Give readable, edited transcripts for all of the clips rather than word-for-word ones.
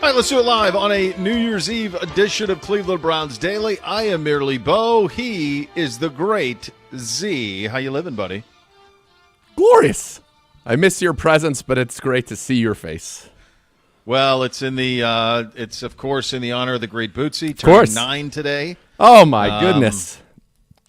All right, let's do it live on a New Year's Eve edition of Cleveland Browns Daily. I am merely Bo. He is the great Z. How you living, buddy? Glorious. I miss your presence, but it's great to see your face. Well, it's of course in the honor of the great Bootsie, turning 9 today. Oh my goodness.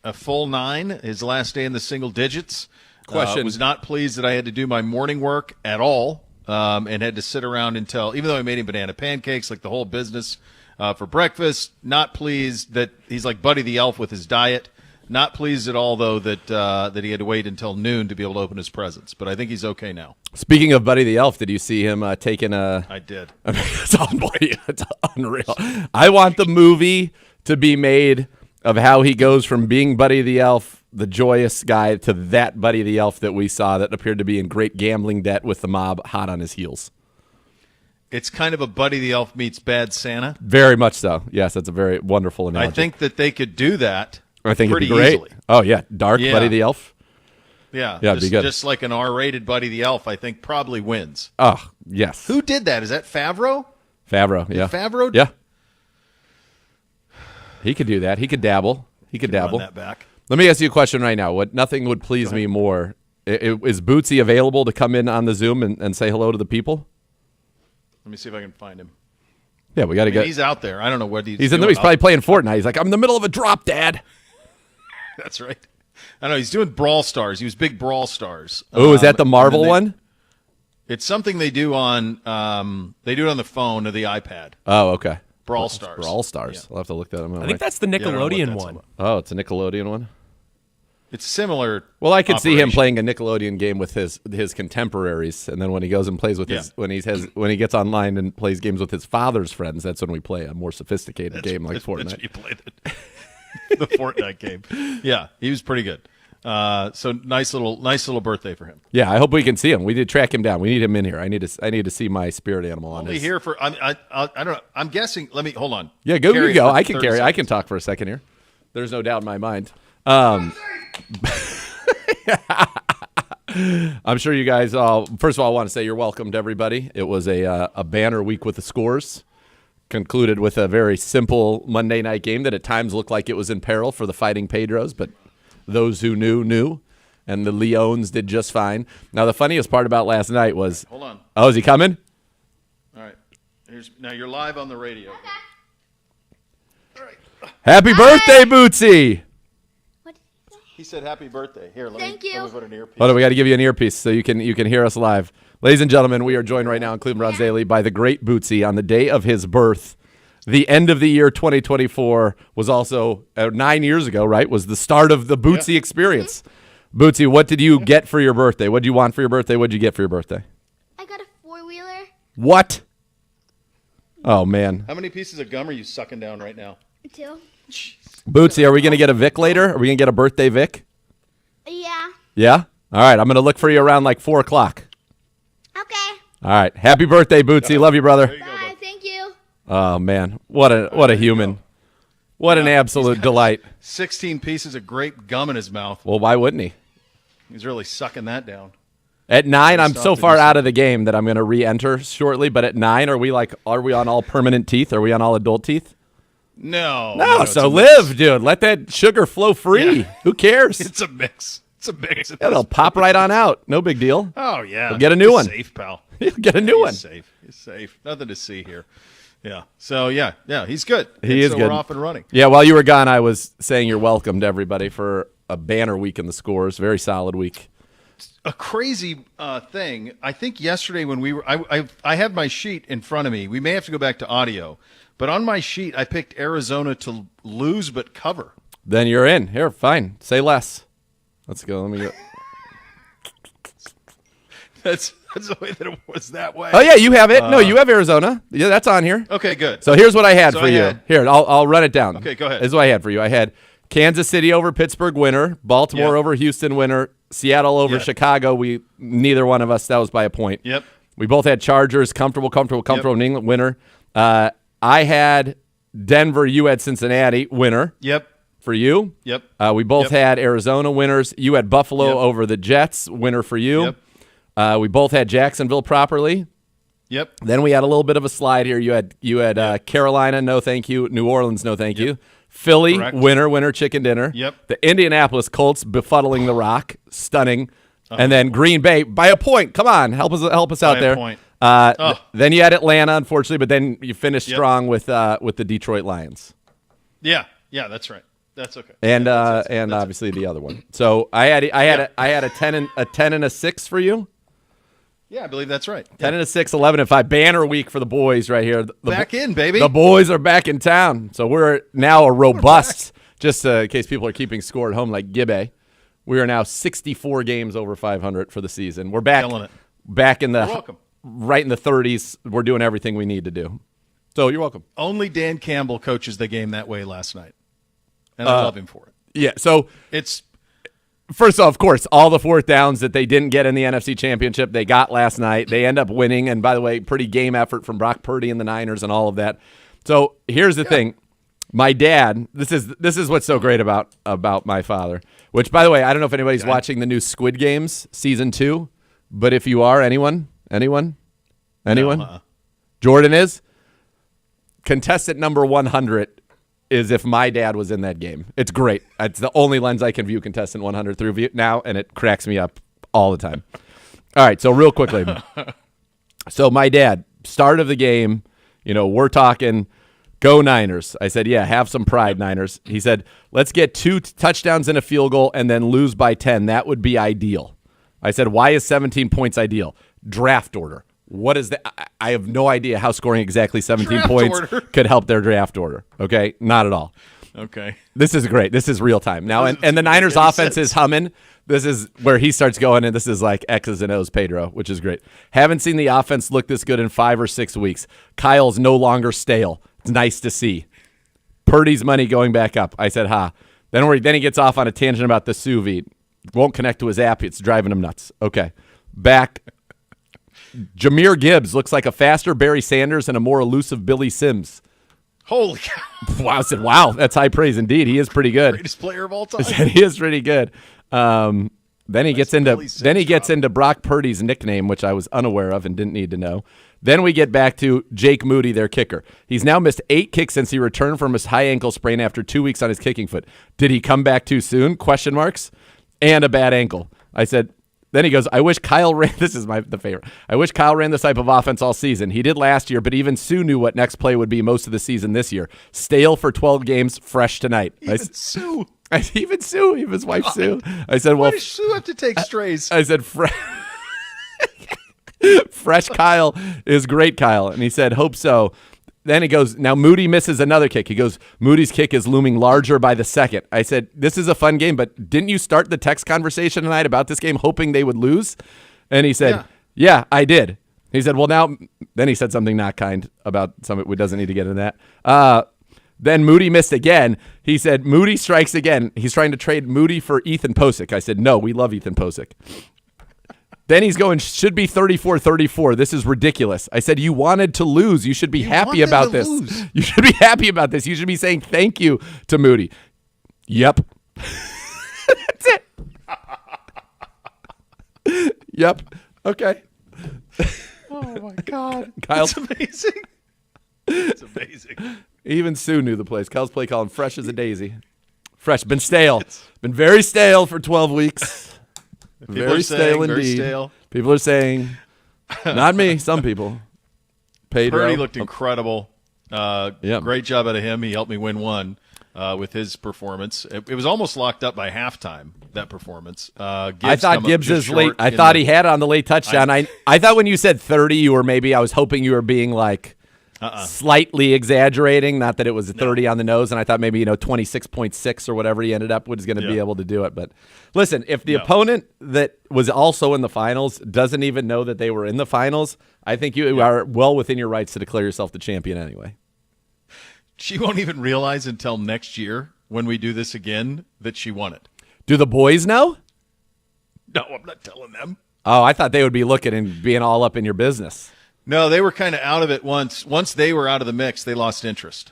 A full 9, his last day in the single digits. Question. Was not pleased that I had to do my morning work at all. And had to sit around until, even though I made him banana pancakes, like the whole business for breakfast. Not pleased that he's like Buddy the Elf with his diet. Not pleased at all, though, that he had to wait until noon to be able to open his presents. But I think he's okay now. Speaking of Buddy the Elf, did you see him taking a... I did. It's unreal. I want the movie to be made of how he goes from being Buddy the Elf, the joyous guy, to that Buddy the Elf that we saw that appeared to be in great gambling debt with the mob hot on his heels. It's kind of a Buddy the Elf meets Bad Santa. Very much so. Yes, that's a very wonderful analogy. I think that they could do that it'd pretty be great. easily. Oh, yeah. Dark Buddy the Elf. Yeah, it'd be good. Just like an R-rated Buddy the Elf, I think probably wins. Oh, yes. Who did that? Is that Favreau? Favreau, yeah. Favreau? Yeah. He could do that. He could dabble. Run that back. Let me ask you a question right now. Nothing would please me more. Is Bootsie available to come in on the Zoom and say hello to the people? Let me see if I can find him. Yeah, we got to get. He's out there. I don't know what he's in doing. there. He's probably playing Fortnite. He's like, I'm in the middle of a drop, Dad. That's right. I know he's doing Brawl Stars. He was big Brawl Stars. Oh, is that the Marvel one? It's something they do on the phone or the iPad. Oh, okay. Brawl Stars. Brawl Stars. Yeah. I'll have to look that up. I think that's the Nickelodeon one. Oh, it's a Nickelodeon one? It's similar. Well, I could see him playing a Nickelodeon game with his contemporaries, and then when he goes and plays with when he gets online and plays games with his father's friends, that's when we play a more sophisticated game like Fortnite. That's when you play the Fortnite game. Yeah, he was pretty good. So nice little birthday for him. Yeah, I hope we can see him. We did track him down. We need him in here. I need to see my spirit animal on Only here for I don't know. I'm guessing. Let me hold on. Yeah, go. I can carry. I can talk for a second here. There's no doubt in my mind. I'm sure you guys. First of all, I want to say you're welcome to everybody. It was a banner week with the scores. Concluded with a very simple Monday night game that at times looked like it was in peril for the Fighting Pedros, but those who knew, and the Leones did just fine. Now, the funniest part about last night was... Hold on. Oh, is he coming? All right. Now you're live on the radio. All right. Happy birthday, Bootsie! What? He said happy birthday. Here, let me put an earpiece. Hold on, we got to give you an earpiece so you can hear us live. Ladies and gentlemen, we are joined right now on Cleveland Browns Daily by the great Bootsie on the day of his birth. The end of the year 2024 was also 9 years ago, right? Was the start of the Bootsie experience. Bootsie, what did you get for your birthday? What did you want for your birthday? What did you get for your birthday? I got a 4-wheeler. What? Oh, man. How many pieces of gum are you sucking down right now? 2. Bootsy, are we going to get a Vic later? Are we going to get a birthday Vic? Yeah. Yeah? All right, I'm going to look for you around like 4 o'clock. Okay. All right. Happy birthday, Bootsy. Love you, brother. There you go, Bye. bud. Thank you. Oh, man. What a human. What an absolute delight. 16 pieces of grape gum in his mouth. Well, why wouldn't he? He's really sucking that down. At 9, I'm Stop so to far do out of the game that I'm going to re-enter shortly. But at 9, are we on all permanent teeth? Are we on all adult teeth? No. No, so it's a mix. live, dude. Let that sugar flow free. Yeah. Who cares? It's a mix. It's a mix. Yeah, they'll pop right on out. No big deal. Oh, yeah. We'll get a new You're one. Safe, pal. You'll get a new one. You're safe. Nothing to see here. Yeah. So, yeah, he's good. He is so good. We're off and running. Yeah, while you were gone, I was saying you're welcome to everybody for a banner week in the scores. Very solid week. A crazy thing. I think yesterday when we were, I have my sheet in front of me. We may have to go back to audio, but on my sheet I picked Arizona to lose but cover. Then you're in. Here, fine. Say less. Let's go. Let me go. That's the way that it was that way. Oh yeah, you have it. No, you have Arizona. Yeah, that's on here. Okay, good. So here's what I had So for I you. had- Here, I'll run it down. Okay, go ahead. This is what I had for you. I had Kansas City over Pittsburgh winner, Baltimore Yep. over Houston winner, Seattle over Yep. Chicago. Neither one of us, that was by a point. Yep. We both had Chargers, comfortable New England winner. I had Denver, you had Cincinnati winner Yep. for you. Yep. We both Yep. had Arizona winners. You had Buffalo Yep. over the Jets winner for you. Yep. We both had Jacksonville properly. Yep. Then we had a little bit of a slide here. You had Carolina, no thank you. New Orleans, no thank you. Philly, Correct. winner, chicken dinner. Yep. The Indianapolis Colts befuddling the Rock, stunning. And then Green Bay by a point. Come on, help us out By a there. point. Then you had Atlanta, unfortunately, but then you finished strong with the Detroit Lions. Yeah, that's right. That's okay. And That's obviously the other one. So I had a 10 and a 6 for you. Yeah, I believe that's right. 10 and a 6, 11 and 5. Banner week for the boys right here. Back in, baby. The boys are back in town. So we're now a robust, just in case people are keeping score at home like Gibbe, we are now 64 games over 500 for the season. We're back, Killing it. back in You're the welcome. right in the 30s. We're doing everything we need to do. So you're welcome. Only Dan Campbell coaches the game that way last night. And I love him for it. Yeah, so It's first off, of course, all the fourth downs that they didn't get in the NFC Championship, they got last night. They end up winning, and by the way, pretty game effort from Brock Purdy and the Niners and all of that. So here's the thing. My dad, this is what's so great about my father, which, by the way, I don't know if anybody's watching the new Squid Games Season 2, but if you are, anyone? No, Jordan is? Contestant number 100 is if my dad was in that game. It's great. It's the only lens I can view contestant 100 through now, and it cracks me up all the time. All right, so real quickly. So my dad, start of the game, we're talking go Niners. I said, yeah, have some pride, Niners. He said, let's get 2 touchdowns and a field goal and then lose by 10. That would be ideal. I said, why is 17 points ideal? Draft order. What is that? I have no idea how scoring exactly 17 Draft points order. could help their draft order. Okay? Not at all. okay. This is great. This is real time. Now, This and the doesn't Niners make any offense sense. is humming. This is where he starts going, and this is like X's and O's Pedro, which is great. Haven't seen the offense look this good in 5 or 6 weeks. Kyle's no longer stale. It's nice to see. Purdy's money going back up. I said, ha. Then he gets off on a tangent about the sous vide. Won't connect to his app. It's driving him nuts. Okay. Back. Jahmyr Gibbs looks like a faster Barry Sanders and a more elusive Billy Sims. Holy cow. Wow, I said, wow, that's high praise indeed. He is pretty good. Greatest player of all time. He is pretty good. Then he gets into Billy Sims into Brock Purdy's nickname, which I was unaware of and didn't need to know. Then we get back to Jake Moody, their kicker. He's now missed 8 kicks since he returned from his high ankle sprain after 2 weeks on his kicking foot. Did he come back too soon? Question marks. And a bad ankle. I said. Then he goes, I wish Kyle ran. This is the favorite. I wish Kyle ran this type of offense all season. He did last year, but even Sue knew what next play would be most of the season this year. Stale for 12 games, fresh tonight. Sue. Even Sue, even his wife Sue. I said, Why well, does Sue have to take strays? I said, fresh Kyle is great, Kyle. And he said, hope so. Then he goes, now Moody misses another kick. He goes, Moody's kick is looming larger by the second. I said, this is a fun game, but didn't you start the text conversation tonight about this game hoping they would lose? And he said, yeah, I did. He said, well, now, then he said something not kind about something. We doesn't need to get into that. Then Moody missed again. He said, Moody strikes again. He's trying to trade Moody for Ethan Posick. I said, no, we love Ethan Posick. Then he's going, should be 34-34. This is ridiculous. I said, you wanted to lose. You should be happy about this. You should be happy about this. You should be saying thank you to Moody. Yep. That's it. Yep. Okay. Oh, my God. Kyle, It's amazing. It's amazing. even Sue knew the place. Kyle's play calling fresh as a daisy. Fresh. Been stale. Been very stale for 12 weeks. Very stale indeed. Very stale. People are saying, not me, some people. Pedro. Purdy looked incredible. Yeah. Great job out of him. He helped me win one with his performance. It was almost locked up by halftime, that performance. I thought Gibbs is late. I thought he had it on the late touchdown. I thought when you said 30, you were maybe, I was hoping you were being like slightly exaggerating. Not that it was 30 on the nose. And I thought maybe, 26.6 or whatever he ended up was going to be able to do it. But listen, if the opponent that was also in the finals doesn't even know that they were in the finals, I think you are well within your rights to declare yourself the champion anyway. She won't even realize until next year when we do this again that she won it. Do the boys know? No, I'm not telling them. Oh, I thought they would be looking and being all up in your business. No, they were kind of out of it once. Once they were out of the mix, they lost interest.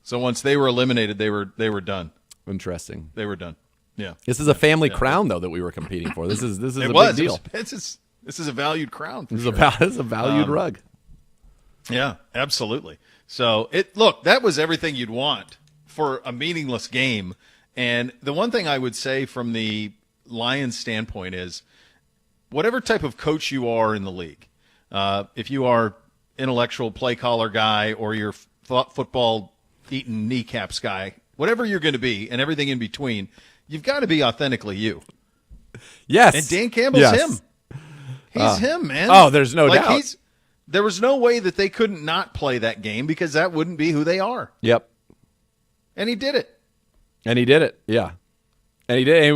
So once they were eliminated, they were done. Interesting. They were done. Yeah. This is a family crown though that we were competing for. This is a It was. big deal. It This is a valued crown. For This sure. is a valued rug. Yeah, absolutely. So that was everything you'd want for a meaningless game. And the one thing I would say from the Lions standpoint is whatever type of coach you are in the league, if you are intellectual play caller guy or you're football eating kneecaps guy, whatever you're going to be and everything in between, you've got to be authentically you. Yes. And Dan Campbell's him. He's him, man. Oh, there's no doubt. There was no way that they couldn't not play that game because that wouldn't be who they are. Yep. And he did it. And he did it. Yeah. And he did.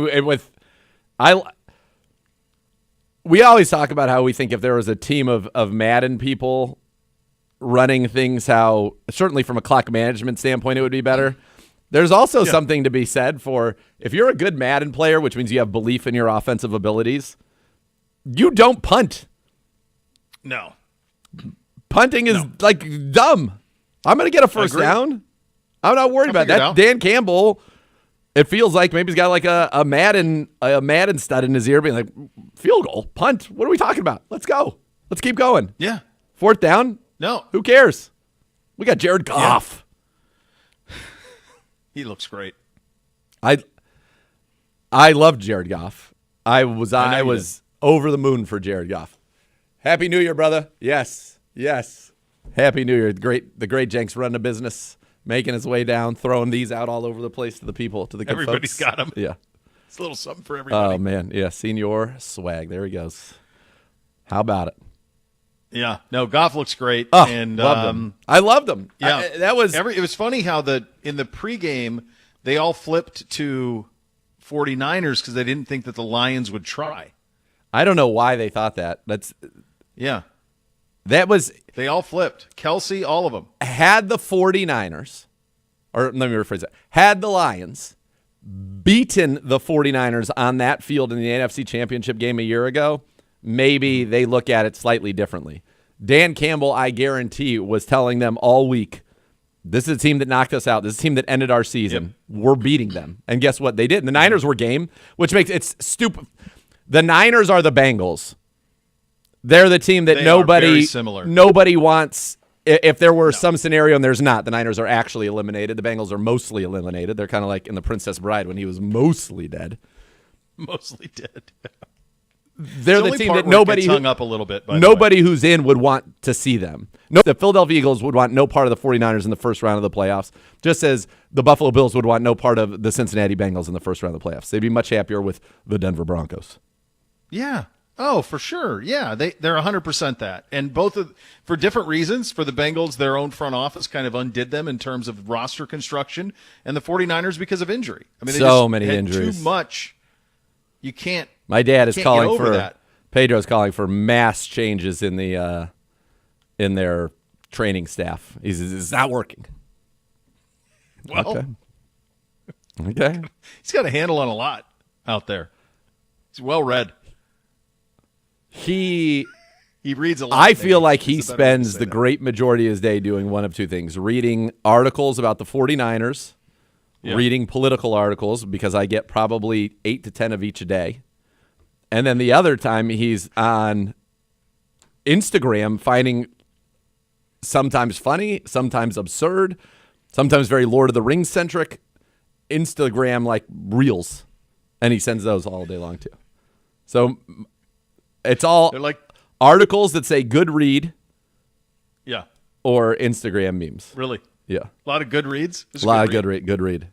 We always talk about how we think if there was a team of Madden people running things, how certainly from a clock management standpoint, it would be better. There's also something to be said for if you're a good Madden player, which means you have belief in your offensive abilities, you don't punt. No. Punting is like dumb. I'm going to get a first down. I'm not worried about that. Dan Campbell, it feels like maybe he's got like a Madden stud in his ear being like, field goal, punt. What are we talking about? Let's go. Let's keep going. Yeah. Fourth down? No. Who cares? We got Jared Goff. Yeah. He looks great. I loved Jared Goff. I was over the moon for Jared Goff. Happy New Year, brother. Yes. Happy New Year. The great Jenks running a business, making his way down, throwing these out all over the place to the people, to the good Everybody's folks. got them. Yeah. It's a little something for everybody. Oh, man. Yeah, senior swag. There he goes. How about it? Yeah. No, Goff looks great. Oh, and loved him. I loved him. Yeah. It was funny how in the pregame, they all flipped to 49ers because they didn't think that the Lions would try. I don't know why they thought that. They all flipped. Kelsey, all of them. Had the 49ers, or let me rephrase that, had the Lions beaten the 49ers on that field in the NFC Championship game a year ago, maybe they look at it slightly differently. Dan Campbell, I guarantee, was telling them all week, this is a team that knocked us out. This is a team that ended our season. Yep. We're beating them. And guess what? They did. And the Niners were game, which makes it stupid. The Niners are the Bengals. They're the team that nobody wants. If there were some scenario and there's not, the Niners are actually eliminated. The Bengals are mostly eliminated. They're kind of like in The Princess Bride when he was mostly dead. Mostly dead. They're the team that hung up a little bit. Nobody who's in would want to see them. The Philadelphia Eagles would want no part of the 49ers in the first round of the playoffs, just as the Buffalo Bills would want no part of the Cincinnati Bengals in the first round of the playoffs. They'd be much happier with the Denver Broncos. Yeah. Oh, for sure. Yeah, they're 100% that. And for different reasons. For the Bengals, their own front office kind of undid them in terms of roster construction, and the 49ers because of injury. I mean, they so just many had injuries. Too much. You can't. My dad is calling for that. Pedro's calling for mass changes in their training staff. It's not working. Well, okay. He's got a handle on a lot out there. He's well read. He reads a lot. I feel like he spends the great majority of his day doing one of two things: reading articles about the 49ers, reading political articles, because I get probably 8 to 10 of each a day. And then the other time he's on Instagram finding sometimes funny, sometimes absurd, sometimes very Lord of the Rings centric Instagram like reels. And he sends those all day long too. So it's all they're like articles that say good read. Yeah. Or Instagram memes. Really? Yeah. A lot of good reads. A lot of good read.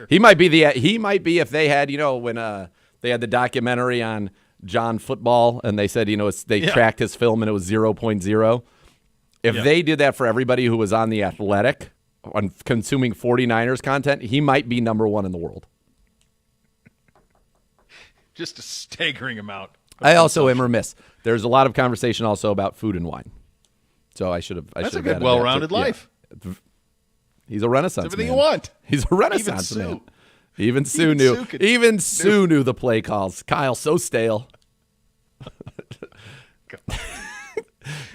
He might be if they had, when they had the documentary on John Football and they said, they tracked his film and it was 0.0. If they did that for everybody who was on The Athletic on consuming 49ers content, he might be number one in the world. Just a staggering amount. I also am remiss. There's a lot of conversation also about food and wine. So I should have. That's a good, well-rounded life. Yeah. He's a Renaissance everything man. you want. He's a Renaissance man. Even Sue knew. Even Sue knew the play calls. Kyle, so stale.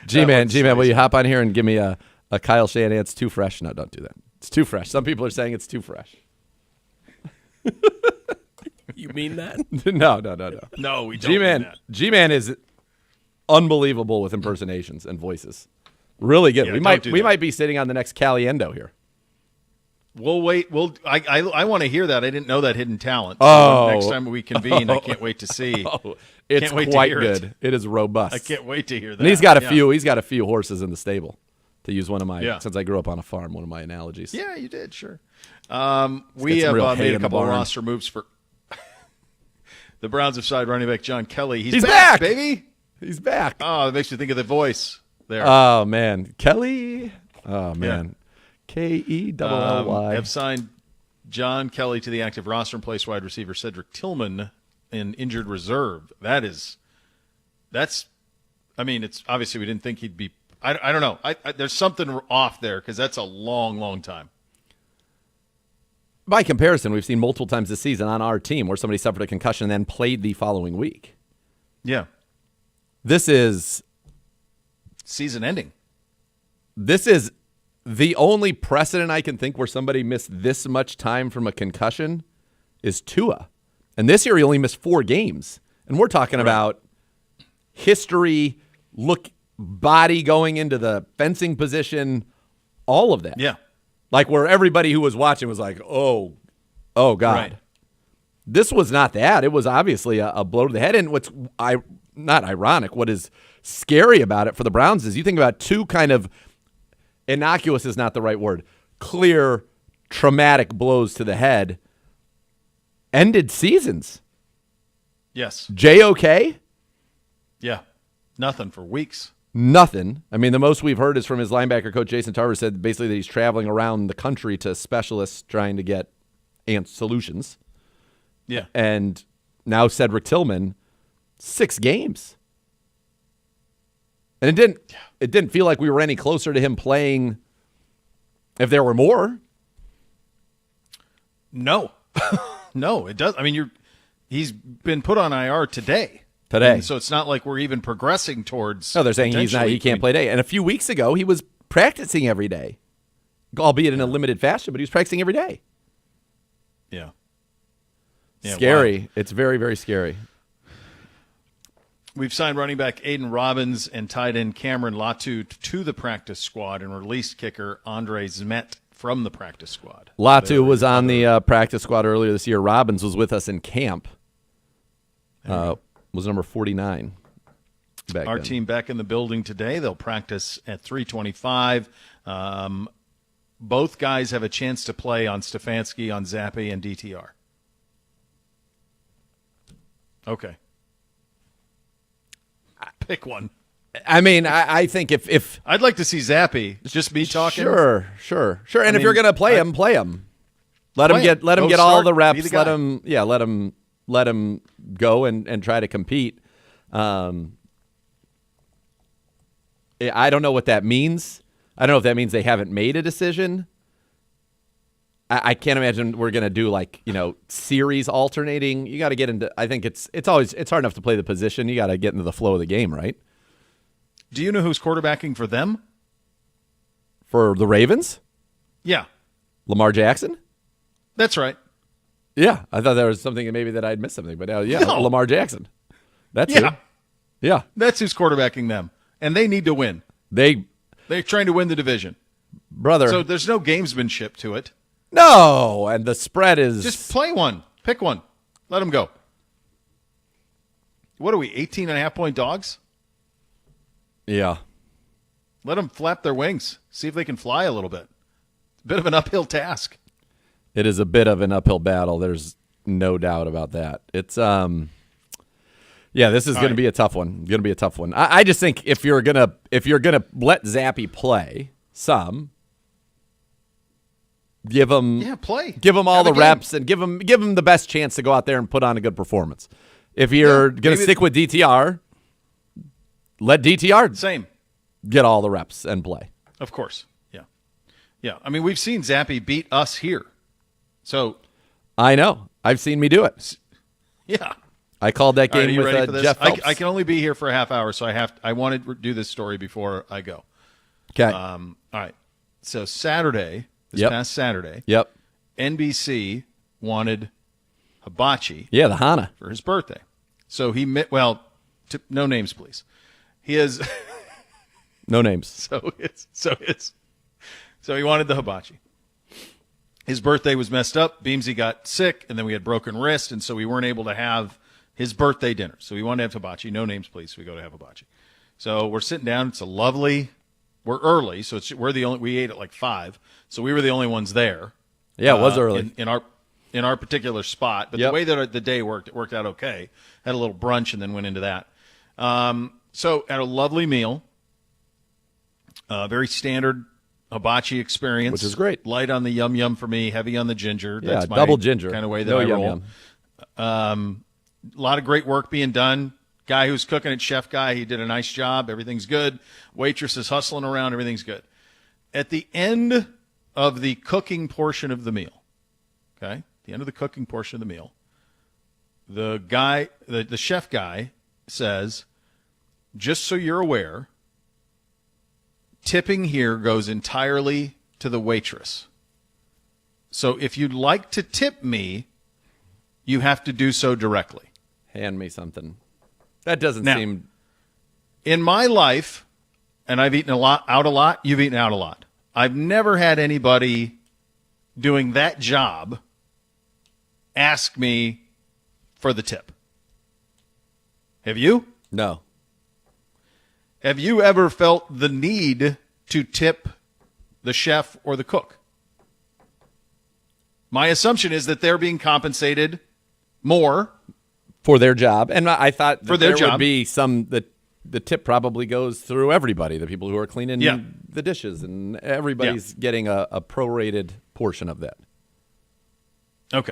G-Man, will you hop on here and give me a Kyle Shanahan? It's too fresh. No, don't do that. It's too fresh. Some people are saying it's too fresh. You mean that? No. No, we don't. mean that. G-Man is unbelievable with impersonations and voices. Really good. Yeah, we don't might be sitting on the next Caliendo here. We'll wait. I want to hear that. I didn't know that hidden talent. So Oh. next time we convene, I can't wait to see. Oh, it's Can't wait to quite hear good. it. It is robust. I can't wait to hear that. And he's got a Yeah. few. He's got a few horses in the stable. To use one of my, Yeah. since I grew up on a farm, one of my analogies. Yeah, you did. Sure. We get some have real hay made in a the couple of barn. roster moves for the Browns have signed running back John Kelly. He's back! baby. He's back. Oh, it makes me think of the voice there. Oh man, Kelly. Oh man, Kelly. Have signed John Kelly to the active roster and placed wide receiver Cedric Tillman in injured reserve. That's. I mean, it's obviously we didn't think he'd be. I don't know. There's something off there because that's a long, long time. By comparison, we've seen multiple times this season on our team where somebody suffered a concussion and then played the following week. Yeah. This is Season ending. The only precedent I can think where somebody missed this much time from a concussion is Tua. And this year he only missed 4 games. And we're talking about history, body going into the fencing position, all of that. Yeah. Like where everybody who was watching was like, oh God. Right. This was not that. It was obviously a blow to the head. And what's not ironic, what is scary about it for the Browns is you think about 2 kind of innocuous is not the right word, clear, traumatic blows to the head, ended seasons. Yes. JOK? Yeah. Nothing for weeks. Nothing. I mean, the most we've heard is from his linebacker coach, Jason Tarver, said basically that he's traveling around the country to specialists trying to get solutions. Yeah. And now Cedric Tillman, 6 games. And it didn't feel like we were any closer to him playing if there were more. No. No, it does. I mean, he's been put on IR today. And so it's not like we're even progressing towards. No, they're saying he can't play today. And a few weeks ago, he was practicing every day, albeit in a limited fashion, but he was practicing every day. Yeah. Scary. Wow. It's very, very scary. We've signed running back Aiden Robbins and tight end Cameron Latu to the practice squad and released kicker Andre Zmet from the practice squad. Latu was on the practice squad earlier this year. Robbins was with us in camp. Was number 49. Our team back in the building today. They'll practice at 3:25. Both guys have a chance to play on Stefanski, on Zappi, and DTR. Okay. Pick one. I mean, I think if I'd like to see Zappi. Just me talking. Sure. And if you're going to play him, play him. Let him get Go all start, the be reps. the guy. Let him go and try to compete. I don't know what that means. I don't know if that means they haven't made a decision. I can't imagine we're going to do series alternating. You got to get into. I think it's hard enough to play the position. You got to get into the flow of the game, right? Do you know who's quarterbacking for them? For the Ravens, Yeah, Lamar Jackson. that's right. Yeah, I thought there was something maybe that I'd missed something, but No. Lamar Jackson. That's Yeah. it. Yeah, That's who's quarterbacking them, and they need to win. They're trying to win the division, brother. so there's no gamesmanship to it. No, and the spread is Just play one. Pick one. Let them go. What are we, 18.5-point dogs? yeah. Let them flap their wings. See if they can fly a little bit. Bit of an uphill task. It is a bit of an uphill battle. There's no doubt about that. It's this is going to be a tough one. Going to be a tough one. I just think if you're gonna let Zappi play some, give him all the reps and give him the best chance to go out there and put on a good performance. If you're going to stick with DTR, let DTR Same. get all the reps and play. Of course. Yeah. I mean, we've seen Zappi beat us here. So, I know. I've seen me do it. yeah. I called that All right, game are you ready for with this? Jeff Phelps. I can only be here for a half hour, so I want to do this story before I go. Okay. All right. So Saturday, this Yep. past Saturday, Yep. NBC wanted hibachi Yeah, the Hana. for his birthday. So he no names, please. He is No names. So he wanted the hibachi. His birthday was messed up. Beamsy got sick, and then we had broken wrist, and so we weren't able to have his birthday dinner. So we wanted to have hibachi. No names, please. So we go to have hibachi. So we're sitting down. It's we're early, so we ate at like 5. So we were the only ones there. Yeah, it was early. In our particular spot. But Yep. the way that the day worked, it worked out okay. Had a little brunch and then went into that. So had a lovely meal. Very standard hibachi experience. Which is great. Light on the yum-yum for me, heavy on the ginger. That's my double ginger. kind of way that No I yum-yum. roll. A lot of great work being done. Guy who's cooking it, chef guy, he did a nice job. Everything's good. Waitress is hustling around. Everything's good. At the end of the cooking portion of the meal, okay, the end of the cooking portion of the meal, the chef guy says, just so you're aware, tipping here goes entirely to the waitress. So if you'd like to tip me, you have to do so directly. Hand me something. That doesn't Now, seem... In my life, and I've eaten out a lot, you've eaten out a lot. I've never had anybody doing that job ask me for the tip. Have you? No. Have you ever felt the need to tip the chef or the cook? My assumption is that they're being compensated more For their job. And I thought that For their there job. would be some... The tip probably goes through everybody, the people who are cleaning Yeah. the dishes, and everybody's getting a prorated portion of that. Okay.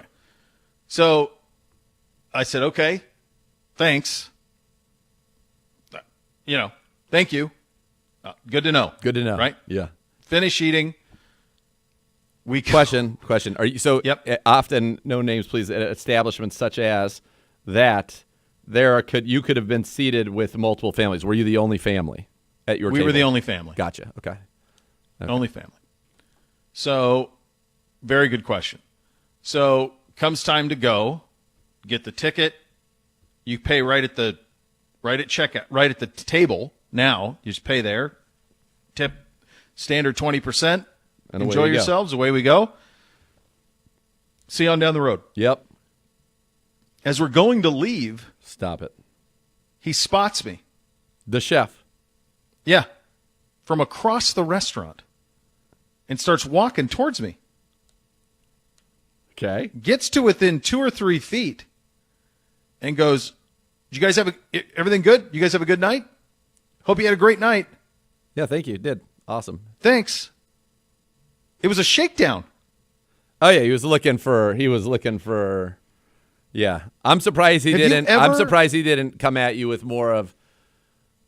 So I said, okay, thanks. Thank you. Good to know. Good to know. Right? Yeah. Finish eating. Question. Are you Yep. Often, no names, please, at establishments such as that, you could have been seated with multiple families. Were you the only family at your table? We were the only family. Gotcha. Okay. Only family. So, very good question. So, comes time to go, get the ticket. You pay right at checkout, right at the table. Now, you just pay there. Tip standard 20%. And away Enjoy we go. yourselves. Away we go. See you on down the road. Yep. As we're going to leave, Stop it. he spots me. The chef. Yeah. From across the restaurant. And starts walking towards me. Okay. Gets to within 2 or 3 feet and goes, "Did you guys have everything good? You guys have a good night? Hope you had a great night. Yeah, thank you. Did. Awesome. Thanks." It was a shakedown. Oh, yeah, he was looking for yeah. I'm surprised he Have you didn't. ever- I'm surprised he didn't come at you with more of,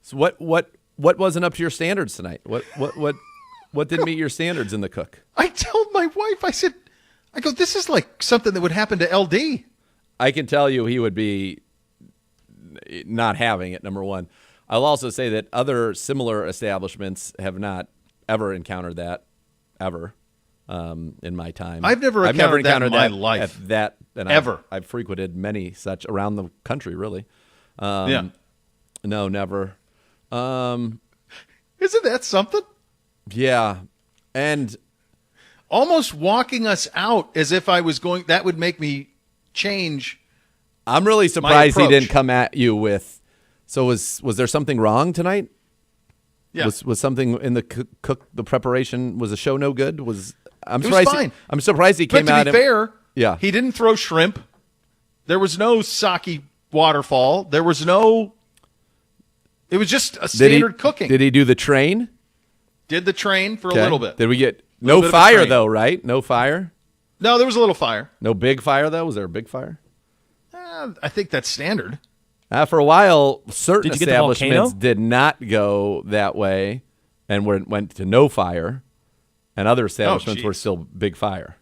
so what wasn't up to your standards tonight? What didn't meet your standards in the cook? I told my wife, I go, this is like something that would happen to LD. I can tell you he would be not having it, number one. I'll also say that other similar establishments have not ever encountered that, ever, in my time. I've never encountered that in my life. And Ever. I've frequented many such around the country, really. Yeah. No, never. Isn't that something? Yeah. And Almost walking us out as if I was going, that would make me change. I'm really surprised he approach. didn't come at you with, so was there something wrong tonight? Yeah. Was something in the the preparation, was the show no good? I'm It was surprised fine. I'm surprised he came But out to be fair, Yeah. he didn't throw shrimp. There was no sake waterfall. There was no, it was just a standard cooking. Did he do the train? Did the train for Okay. a little bit. Did we get Little no bit of a fire train. though, right? No fire? No, there was a little fire. No big fire though? Was there a big fire? I think that's standard. For a while, certain Did you get the establishments volcano? did not go that way and went to no fire, and other establishments were geez. still big fire.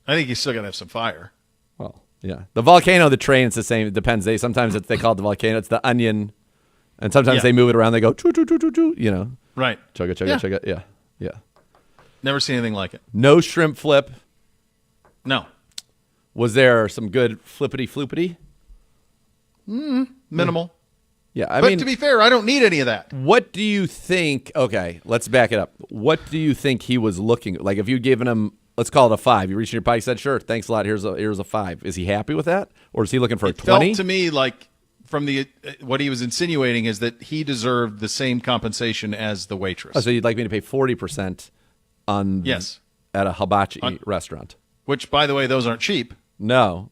I think you still got to have some fire. Well, yeah. The volcano, the train, it's the same. It depends. They call it the volcano. It's the onion, and sometimes Yeah. they move it around. They go choo choo choo choo choo. Right. Chugga chugga Yeah. chugga. Yeah, yeah. Never seen anything like it. No shrimp flip. No. Was there some good flippity-floopity? Minimal. Yeah, But to be fair, I don't need any of that. what do you think? Okay, let's back it up. What do you think he was looking like? If you'd given him, let's call it a 5. You reached in your pocket, said, "Sure, thanks a lot. Here's a 5." Is he happy with that, or is he looking for a 20? Felt to me like from the what he was insinuating is that he deserved the same compensation as the waitress. Oh, so you'd like me to pay 40% on Yes. at a hibachi restaurant? Which, by the way, those aren't cheap. No,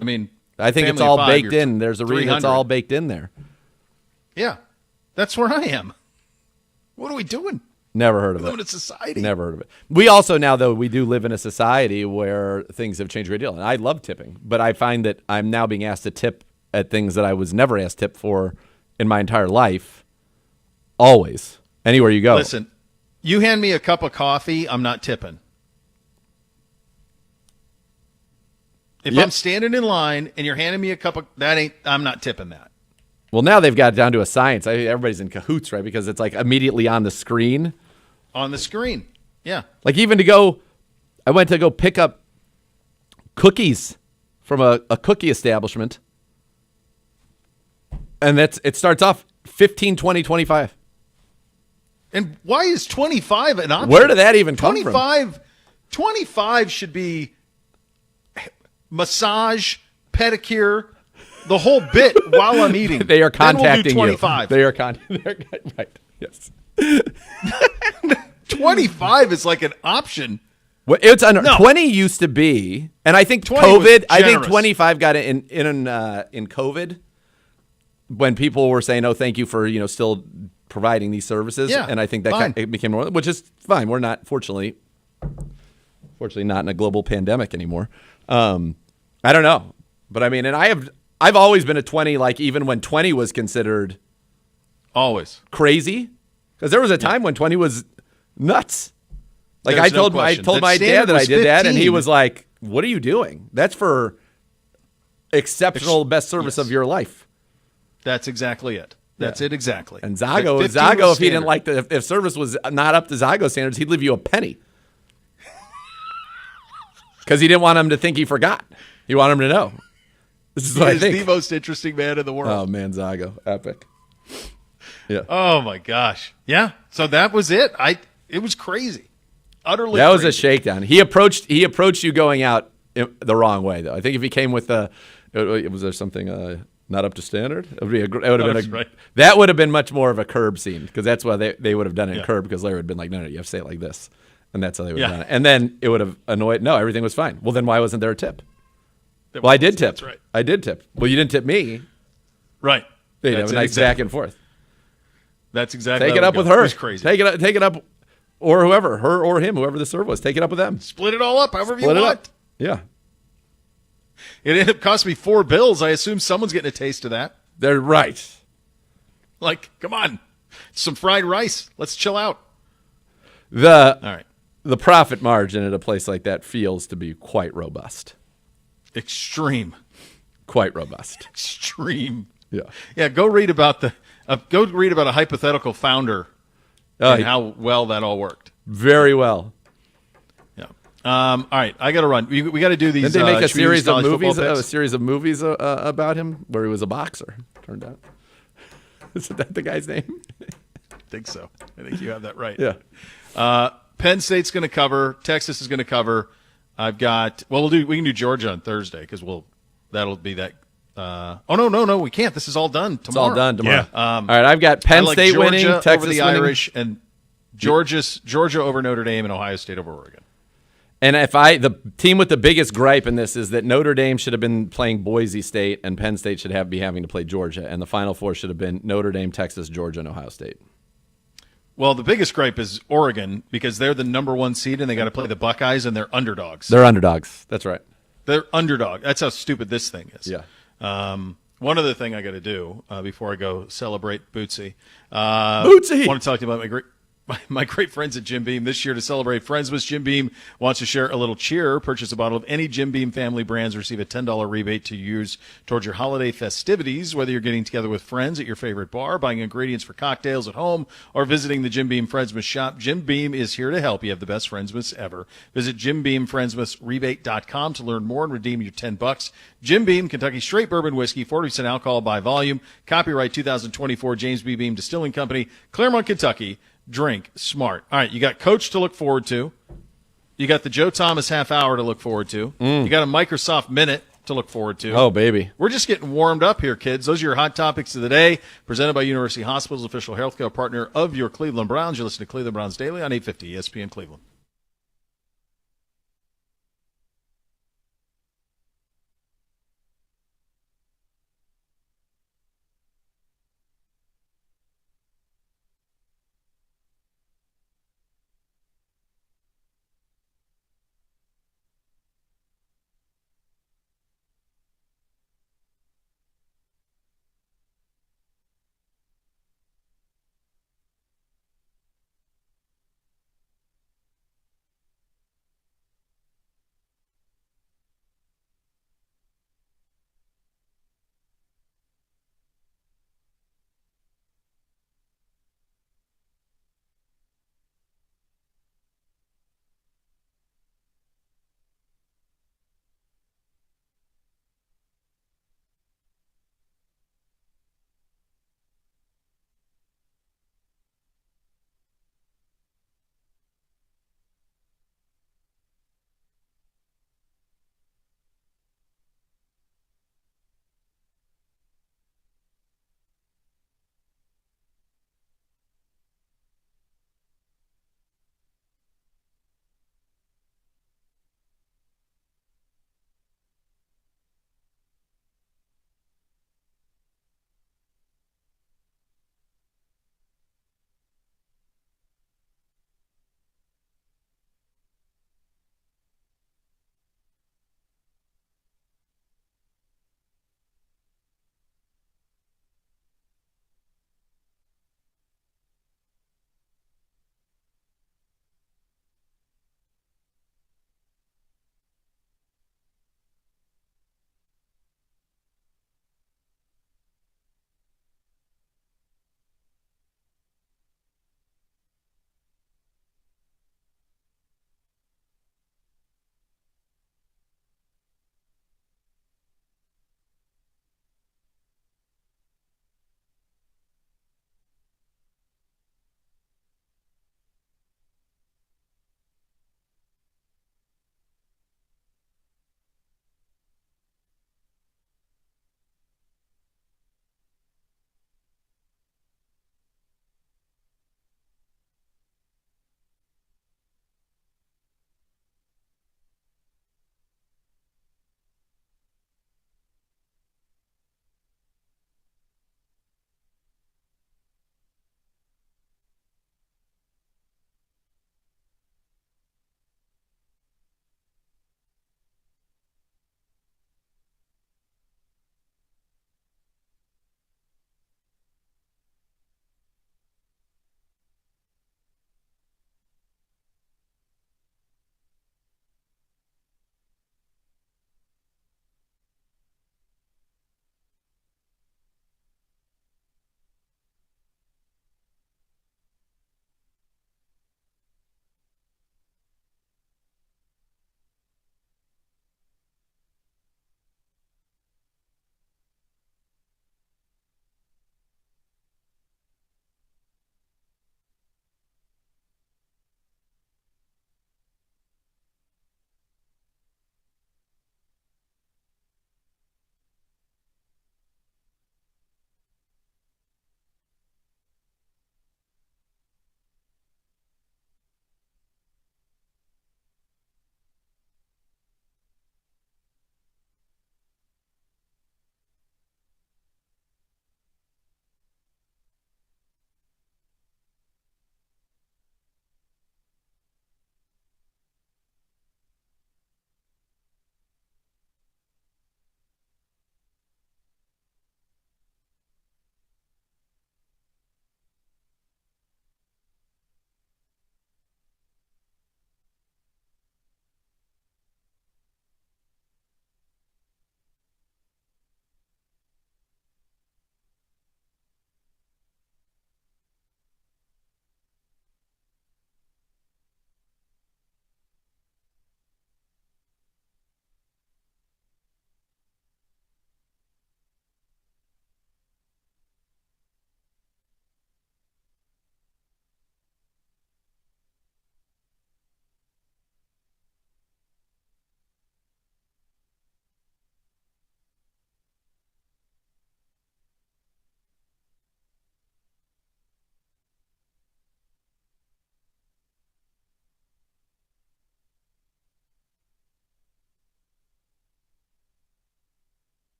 I mean, I think it's family of all 5, baked you're in. There's a reason it's 300. all baked in there. Yeah, that's where I am. What are we doing? Never heard of We live in it. a society. Never heard of it. We also now, though, we do live in a society where things have changed a great deal. And I love tipping, but I find that I'm now being asked to tip at things that I was never asked tip for in my entire life. Always. Anywhere you go. Listen, you hand me a cup of coffee, I'm not tipping. If Yep. I'm standing in line and you're handing me a cup of I'm not tipping that. Well, now they've got it down to a science. Everybody's in cahoots, right? Because it's like immediately on the screen. On the screen. Yeah. Like even I went to go pick up cookies from a cookie establishment. And it starts off 15, 20, 25. And why is 25 an option? Where did that even come from? 25 should be massage, pedicure, the whole bit while I'm eating. They are Then we'll do contacting 25. you. Right. Yes. 25 is like an option. Well, it's under No. 20 used to be, and I think 20 was COVID. I think generous. 25 got it in COVID when people were saying, "Oh, thank you for still providing these services." Yeah, and I think that fine. it became more, which is fine. We're not fortunately not in a global pandemic anymore. I don't know, but I mean, and I've always been a 20. Like even when 20 was considered Always. crazy, because there was a time when 20 was nuts. Like There's I no told question. my The dad that I standard did was that, and he 15. was like, "What are you doing? That's for exceptional best service yes. of your life." That's exactly it. That's it exactly. And But Zago, 15 if was he didn't standard. like if service was not up to Zago standards, he'd leave you a penny because he didn't want him to think he forgot. He wanted him to know. This is what He I is think. the most interesting man in the world. Oh man, Zago, epic. Yeah. Oh my gosh. Yeah. So that was it. It was crazy. Utterly That was a crazy. shakedown. He approached you going out the wrong way, though. I think if he came with was there something not up to standard? It would have been right. that would have been much more of a curb scene because that's why they would have done it in Yeah. curb because Larry would have been like, no, you have to say it like this, and that's how they would have Yeah. done it. And then it would have annoyed. No, everything was fine. Well, then why wasn't there a tip? Well, I did tip. That's right. I did tip. Well, you didn't tip me. Right. They'd have That's a it nice exactly. back and forth. That's exactly Take how it up would with go. her. It was crazy. Take it up, or whoever, her or him, whoever the server was. Take it up with them. Split it all up however Split you it want. up. Yeah. It ended up costing me $4. I assume someone's getting a taste of that. They're right. Like, come on. Some fried rice. Let's chill out. All right. The profit margin at a place like that feels to be quite robust. Extreme. Quite robust. Extreme. Yeah. Yeah, go read about a hypothetical founder and how well that all worked. Very well. Yeah. All right, I got to run. We got to do these. Didn't they make a should we do series of college football movies? A picks? series of movies about him where he was a boxer. Turned out. Isn't that the guy's name? I think so. I think you have that right. Yeah. Penn State's going to cover. Texas is going to cover. I've got. Well, we can do Georgia on Thursday because that'll be that. No, we can't. This is all done tomorrow. It's all done tomorrow. Yeah. All right, I've got Penn I like State Georgia winning, over Texas the winning. Irish, and Georgia over Notre Dame, and Ohio State over Oregon. And the team with the biggest gripe in this is that Notre Dame should have been playing Boise State and Penn State should be having to play Georgia, and the Final Four should have been Notre Dame, Texas, Georgia, and Ohio State. Well, the biggest gripe is Oregon because they're the number 1 seed and they got to play the Buckeyes and they're underdogs. They're underdogs. That's right. They're underdog. That's how stupid this thing is. Yeah. One other thing I got to do before I go celebrate Bootsie. Bootsie! I want to talk to you about my great friends at Jim Beam this year to celebrate Friendsmas. Jim Beam wants to share a little cheer. Purchase a bottle of any Jim Beam family brands, receive a $10 rebate to use towards your holiday festivities, whether you're getting together with friends at your favorite bar, buying ingredients for cocktails at home, or visiting the Jim Beam Friendsmas shop. Jim Beam is here to help you have the best Friendsmas ever. Visit JimBeamFriendsmasRebate.com to learn more and redeem your $10. Jim Beam, Kentucky Straight Bourbon Whiskey, 40% alcohol by volume. Copyright 2024, James B. Beam Distilling Company, Claremont, Kentucky. Drink smart. All right, you got Coach to look forward to. You got the Joe Thomas half hour to look forward to. You got a Microsoft Minute to look forward to. Oh, baby. We're just getting warmed up here, kids. Those are your hot topics of the day, presented by University Hospitals, official healthcare partner of your Cleveland Browns. You listen to Cleveland Browns Daily on 850 ESPN Cleveland.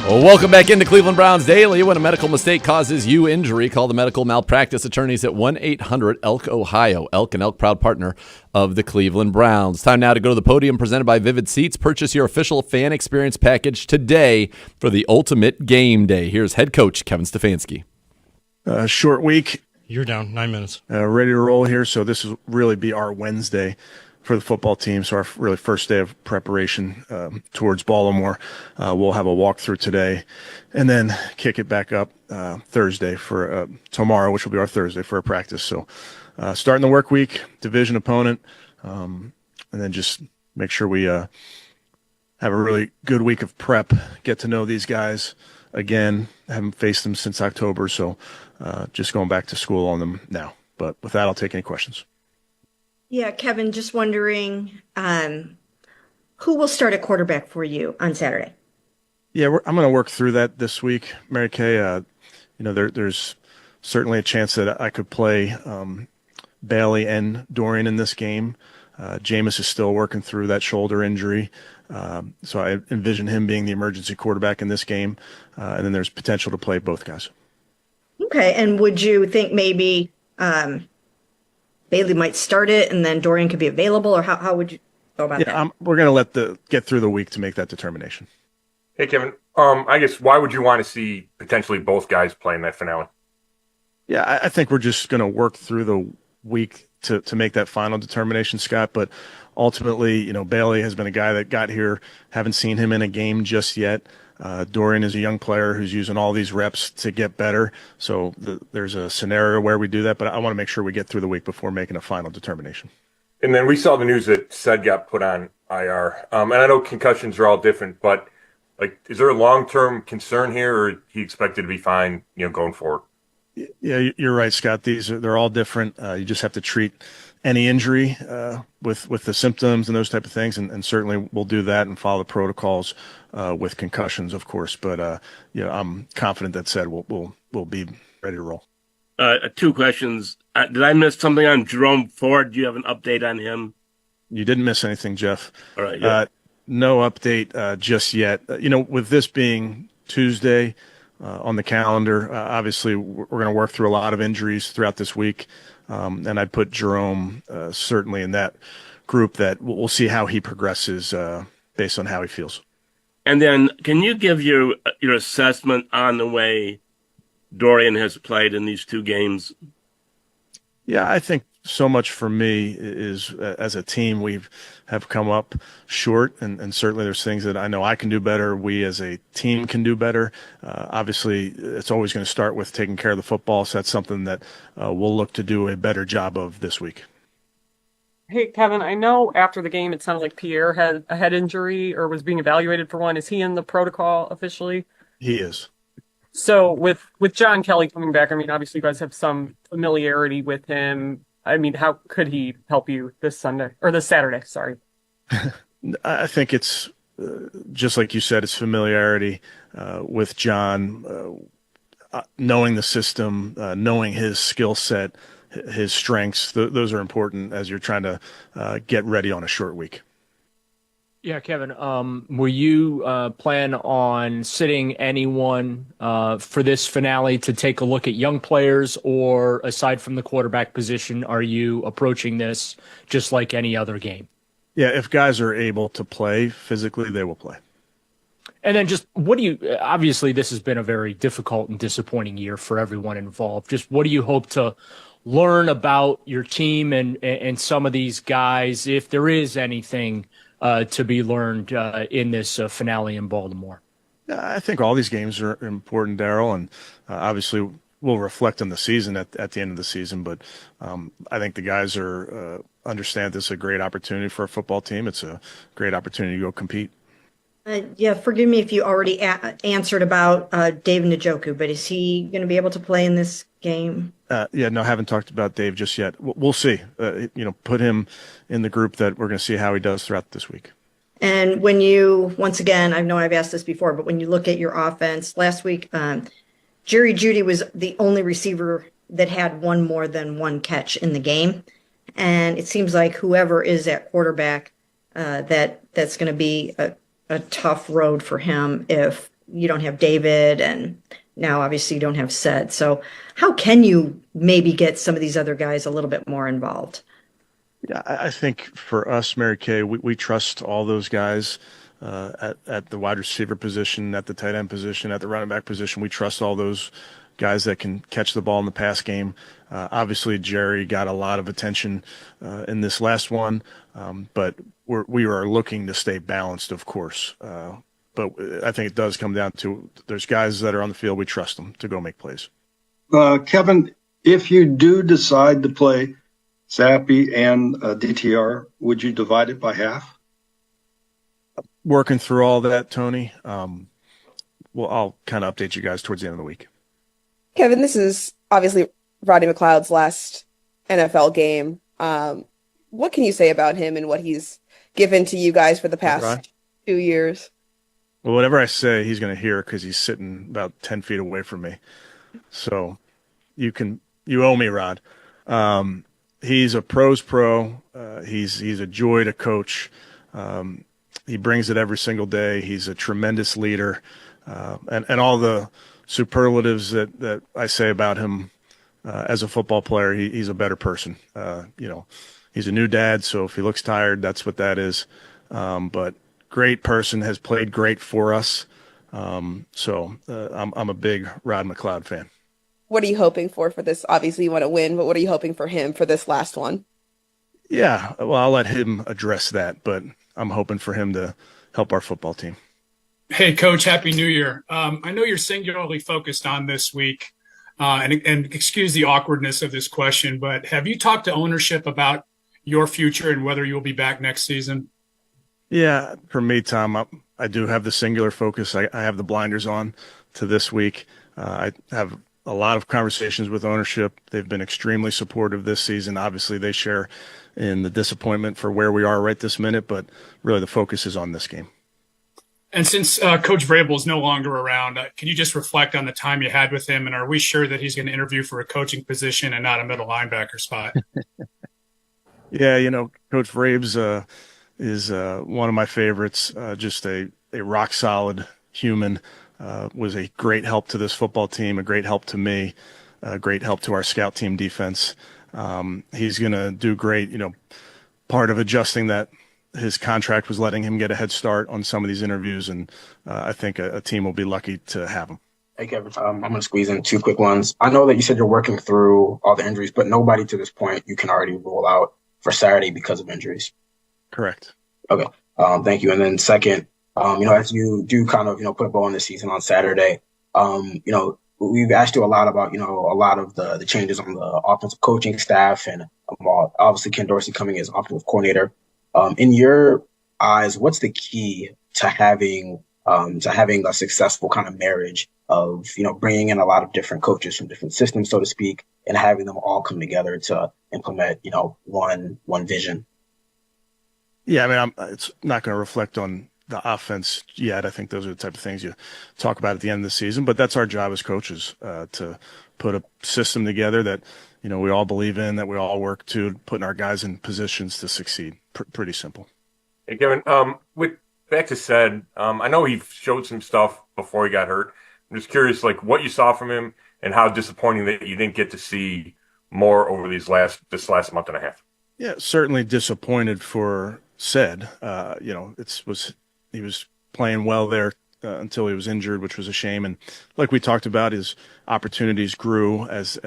Well, welcome back into Cleveland Browns Daily. When a medical mistake causes you injury, call the medical malpractice attorneys at 1-800-ELK-OHIO. Elk and Elk, proud partner of the Cleveland Browns. Time now to go to the podium presented by Vivid Seats. Purchase your official fan experience package today for the ultimate game day. Here's head coach Kevin Stefanski. Short week. You're down 9 minutes. Ready to roll here. So this will really be our Wednesday for the football team. So our really first day of preparation towards Baltimore. We'll have a walkthrough today and then kick it back up Thursday for tomorrow, which will be our Thursday for a practice. So starting the work week, division opponent, and then just make sure we have a really good week of prep, get to know these guys again. Haven't faced them since October, so just going back to school on them now. But with that, I'll take any questions. Yeah, Kevin, just wondering who will start at quarterback for you on Saturday? Yeah, I'm going to work through that this week, Mary Kay. There's certainly a chance that I could play Bailey and Dorian in this game. Jameis is still working through that shoulder injury, so I envision him being the emergency quarterback in this game, and then there's potential to play both guys. Okay, and would you think maybe Bailey might start it and then Dorian could be available, or how would you go about that? We're going to get through the week to make that determination. Hey, Kevin. I guess why would you want to see potentially both guys play in that finale? Yeah, I think we're just going to work through the week to make that final determination, Scott. But ultimately, Bailey has been a guy that got here. Haven't seen him in a game just yet. Dorian is a young player who's using all these reps to get better. So there's a scenario where we do that, but I want to make sure we get through the week before making a final determination. And then we saw the news that Sed got put on IR. And I know concussions are all different, but is there a long-term concern here, or he expected to be fine, going forward? Yeah, you're right, Scott. They're all different. You just have to treat any injury with the symptoms and those type of things, and certainly we'll do that and follow the protocols with concussions, of course. But I'm confident that said we'll be ready to roll. 2 questions. Did I miss something on Jerome Ford? Do you have an update on him? You didn't miss anything, Jeff. All right. Yeah. No update just yet. With this being Tuesday on the calendar, obviously we're going to work through a lot of injuries throughout this week. And I'd put Jerome certainly in that group that we'll see how he progresses based on how he feels. And then can you give your assessment on the way Dorian has played in these 2 games? Yeah, I think so much for me is as a team we have come up short, and certainly there's things that I know I can do better. We as a team can do better. Obviously, it's always going to start with taking care of the football, so that's something that we'll look to do a better job of this week. Hey, Kevin, I know after the game it sounds like Pierre had a head injury or was being evaluated for one. Is he in the protocol officially? He is. So with John Kelly coming back, obviously you guys have some familiarity with him. How could he help you this Saturday? Sorry. I think it's just like you said, it's familiarity with John, knowing the system, knowing his skill set, his strengths. Those are important as you're trying to get ready on a short week. Yeah, Kevin, will you plan on sitting anyone for this finale to take a look at young players, or aside from the quarterback position, are you approaching this just like any other game? Yeah, if guys are able to play physically, they will play. And then just obviously this has been a very difficult and disappointing year for everyone involved. Just what do you hope to learn about your team and some of these guys, if there is anything to be learned in this finale in Baltimore? I think all these games are important, Darryl, and obviously we'll reflect on the season at the end of the season. But I think the guys understand this is a great opportunity for a football team. It's a great opportunity to go compete. Yeah, forgive me if you already answered about Dave Njoku, but is he going to be able to play in this game? No, haven't talked about Dave just yet. We'll see. Put him in the group that we're going to see how he does throughout this week. And when you, once again, I know I've asked this before, but when you look at your offense, last week, Jerry Judy was the only receiver that had one more than one catch in the game. And it seems like whoever is at quarterback, that's going to be a tough road for him if you don't have David, and now obviously you don't have Sed. So how can you maybe get some of these other guys a little bit more involved? Yeah, I think for us, Mary Kay, we trust all those guys at the wide receiver position, at the tight end position, at the running back position. We trust all those guys that can catch the ball in the pass game. Obviously, Jerry got a lot of attention in this last one, but we are looking to stay balanced, of course. But I think it does come down to there's guys that are on the field, we trust them to go make plays. Kevin, if you do decide to play Zappy and DTR, would you divide it by half? Working through all that, Tony. Well, I'll kind of update you guys towards the end of the week. Kevin, this is obviously Rodney McLeod's last NFL game. What can you say about him and what he's given to you guys for the past 2 years? Well, whatever I say, he's going to hear because he's sitting about 10 feet away from me. So you owe me, Rod. He's a pro's pro. He's a joy to coach. He brings it every single day. He's a tremendous leader. And all the superlatives that I say about him as a football player, he's a better person. He's a new dad, so if he looks tired, that's what that is. But great person, has played great for us. So I'm a big Rod McLeod fan. What are you hoping for this? Obviously, you want to win, but what are you hoping for him for this last one? Yeah, well, I'll let him address that, but I'm hoping for him to help our football team. Hey, Coach, Happy New Year. I know you're singularly focused on this week, and excuse the awkwardness of this question, but have you talked to ownership about your future and whether you'll be back next season? Yeah, for me, Tom, I do have the singular focus. I have the blinders on to this week. I have a lot of conversations with ownership. They've been extremely supportive this season. Obviously, they share in the disappointment for where we are right this minute, but really the focus is on this game. And since Coach Vrabel is no longer around, can you just reflect on the time you had with him? And are we sure that he's going to interview for a coaching position and not a middle linebacker spot? Yeah, Coach Vrabes is one of my favorites. Just a rock solid human. Was a great help to this football team, a great help to me, a great help to our scout team defense. He's going to do great. Part of adjusting that his contract was letting him get a head start on some of these interviews, and I think a team will be lucky to have him. Hey, Kevin, I'm going to squeeze in two quick ones. I know that you said you're working through all the injuries, but nobody to this point you can already rule out for Saturday because of injuries. Correct. Okay. Thank you. And then second, as you do kind of, put a bow on this season on Saturday, we've asked you a lot about, a lot of the changes on the offensive coaching staff and obviously Ken Dorsey coming as offensive coordinator. In your eyes, what's the key to having a successful kind of marriage of, bringing in a lot of different coaches from different systems, so to speak, and having them all come together to implement, one vision? Yeah, I mean, it's not going to reflect on the offense yet. I think those are the type of things you talk about at the end of the season, but that's our job as coaches, to put a system together that, we all believe in, that we all work to, putting our guys in positions to succeed. Pretty simple. Hey, Kevin, back to Sed, I know he showed some stuff before he got hurt. I'm just curious, what you saw from him and how disappointing that you didn't get to see more over this last month and a half. Yeah, certainly disappointed for Sed. He was playing well there until he was injured, which was a shame. And like we talked about, his opportunities grew as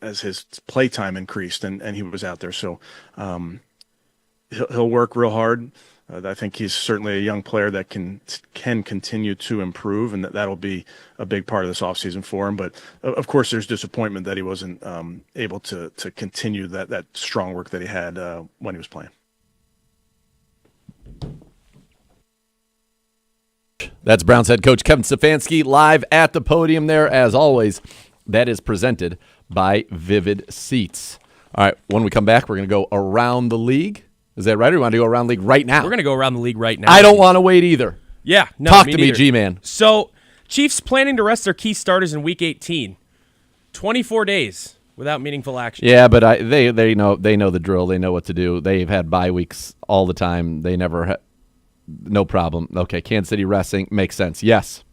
his play time increased, and he was out there. So he'll work real hard. I think he's certainly a young player that can continue to improve, and that'll be a big part of this offseason for him. But of course, there's disappointment that he wasn't able to continue that strong work that he had when he was playing. That's Browns head coach Kevin Stefanski live at the podium there. As always, that is presented by Vivid Seats. All right, when we come back, we're going to go around the league. Is that right, or do you want to go around the league right now? We're going to go around the league right now. I don't want to wait either. Yeah. No, Talk to me, neither. G-Man. So, Chiefs planning to rest their key starters in Week 18. 24 days without meaningful action. Yeah, but they know the drill. They know what to do. They've had bye weeks all the time. They never no problem. Okay, Kansas City resting makes sense. Yes.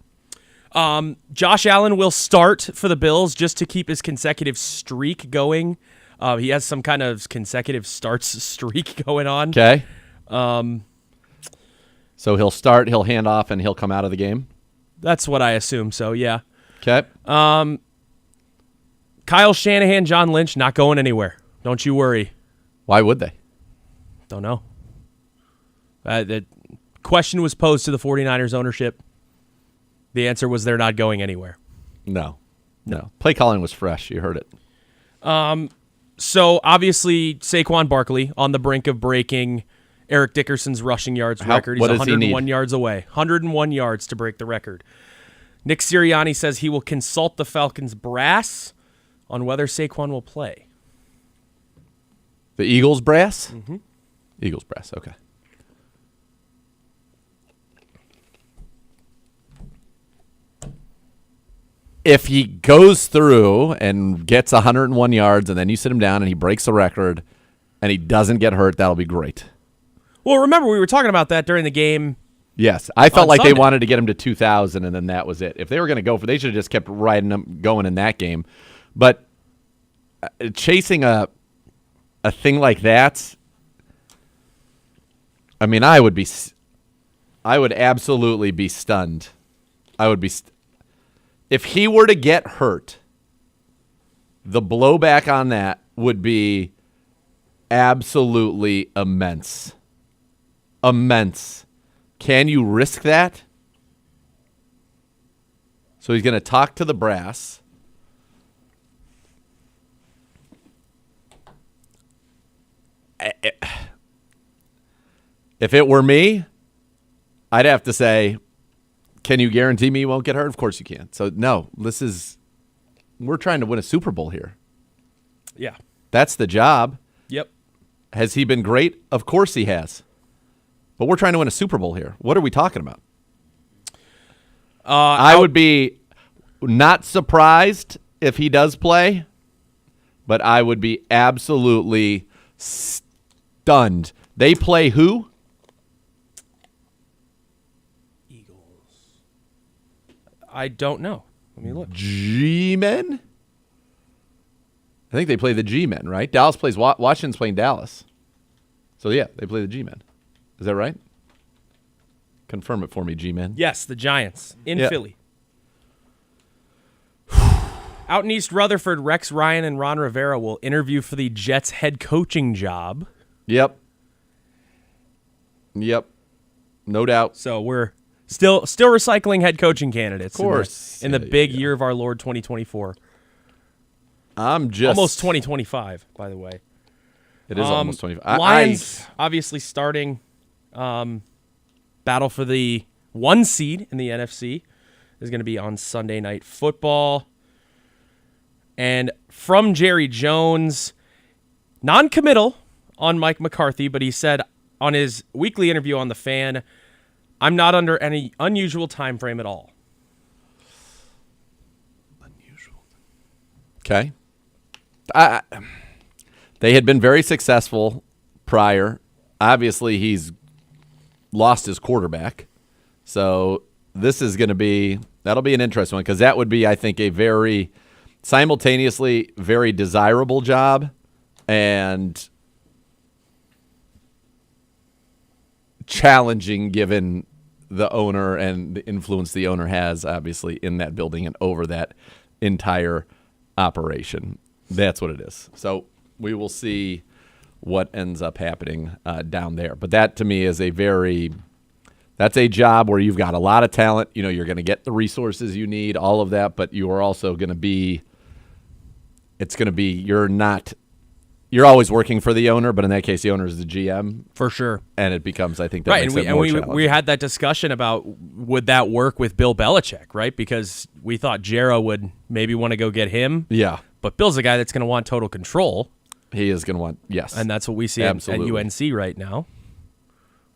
Josh Allen will start for the Bills just to keep his consecutive streak going. He has some kind of consecutive starts streak going on. Okay. So he'll start, he'll hand off, and he'll come out of the game? That's what I assume, so yeah. Okay. Kyle Shanahan, John Lynch, not going anywhere. Don't you worry. Why would they? Don't know. The question was posed to the 49ers ownership. The answer was they're not going anywhere. No. Play calling was fresh. You heard it. So obviously Saquon Barkley on the brink of breaking Eric Dickerson's rushing yards record. He's 101 yards away. 101 yards to break the record. Nick Sirianni says he will consult the Falcons brass on whether Saquon will play. The Eagles brass? Mm-hmm. Eagles brass, okay. If he goes through and gets 101 yards and then you sit him down and he breaks the record and he doesn't get hurt, that'll be great. Well, remember, we were talking about that during the game. Yes, I felt like Sunday. they wanted to get him to 2,000 and then that was it. If they were going to go for, they should have just kept riding him going in that game. But chasing a thing like that, I mean, I would absolutely be stunned. If he were to get hurt, the blowback on that would be absolutely immense. Immense. Can you risk that? So he's going to talk to the brass. If it were me, I'd have to say, can you guarantee me you won't get hurt? Of course you can. So, no, we're trying to win a Super Bowl here. Yeah. That's the job. Yep. Has he been great? Of course he has. But we're trying to win a Super Bowl here. What are we talking about? I would be not surprised if he does play, but I would be absolutely stunned. They play who? I don't know. Let me look. G-Men? I think they play the G-Men, right? Dallas plays Washington's playing Dallas. So, yeah, they play the G-Men. Is that right? Confirm it for me, G-Men. Yes, the Giants in Yeah. Philly. Out in East Rutherford, Rex Ryan and Ron Rivera will interview for the Jets head coaching job. Yep. No doubt. So we're still recycling head coaching candidates. Of course. In the big year of our Lord 2024. Almost 2025, by the way. It is almost 25. Lions obviously starting battle for the 1 seed in the NFC is going to be on Sunday Night Football. And from Jerry Jones, non-committal on Mike McCarthy, but he said on his weekly interview on The Fan, I'm not under any unusual time frame at all. Unusual. Okay. They had been very successful prior. Obviously, he's lost his quarterback. So this is going to be, that'll be an interesting one because that would be, I think, a very simultaneously very desirable job and challenging given the owner and the influence the owner has, obviously, in that building and over that entire operation. That's what it is. So we will see what ends up happening down there. But that, to me, is that's a job where you've got a lot of talent. You know, you're going to get the resources you need, all of that, but you are also going to be, you're always working for the owner, but in that case, the owner is the GM. For sure. And it becomes, I think, that right. makes And it more we challenging. had that discussion about would that work with Bill Belichick, right? Because we thought Jero would maybe want to go get him. Yeah. But Bill's a guy that's going to want total control. He is going to want, yes. And that's what we see at UNC right now,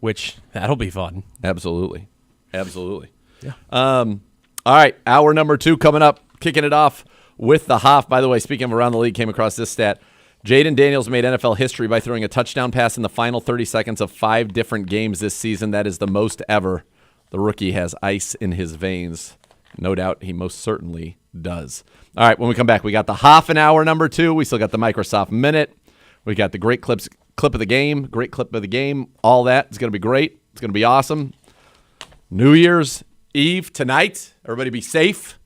which that'll be fun. Absolutely. Yeah. All right, hour number 2 coming up, kicking it off with the Hoff. By the way, speaking of around the league, came across this stat. Jaden Daniels made NFL history by throwing a touchdown pass in the final 30 seconds of 5 different games this season. That is the most ever. The rookie has ice in his veins No doubt he most certainly does. All right, when we come back, we got the half an hour number 2. We still got the Microsoft Minute. We got the great clip of the game, all that. It's going to be great. It's going to be awesome. New Year's Eve tonight. Everybody be safe.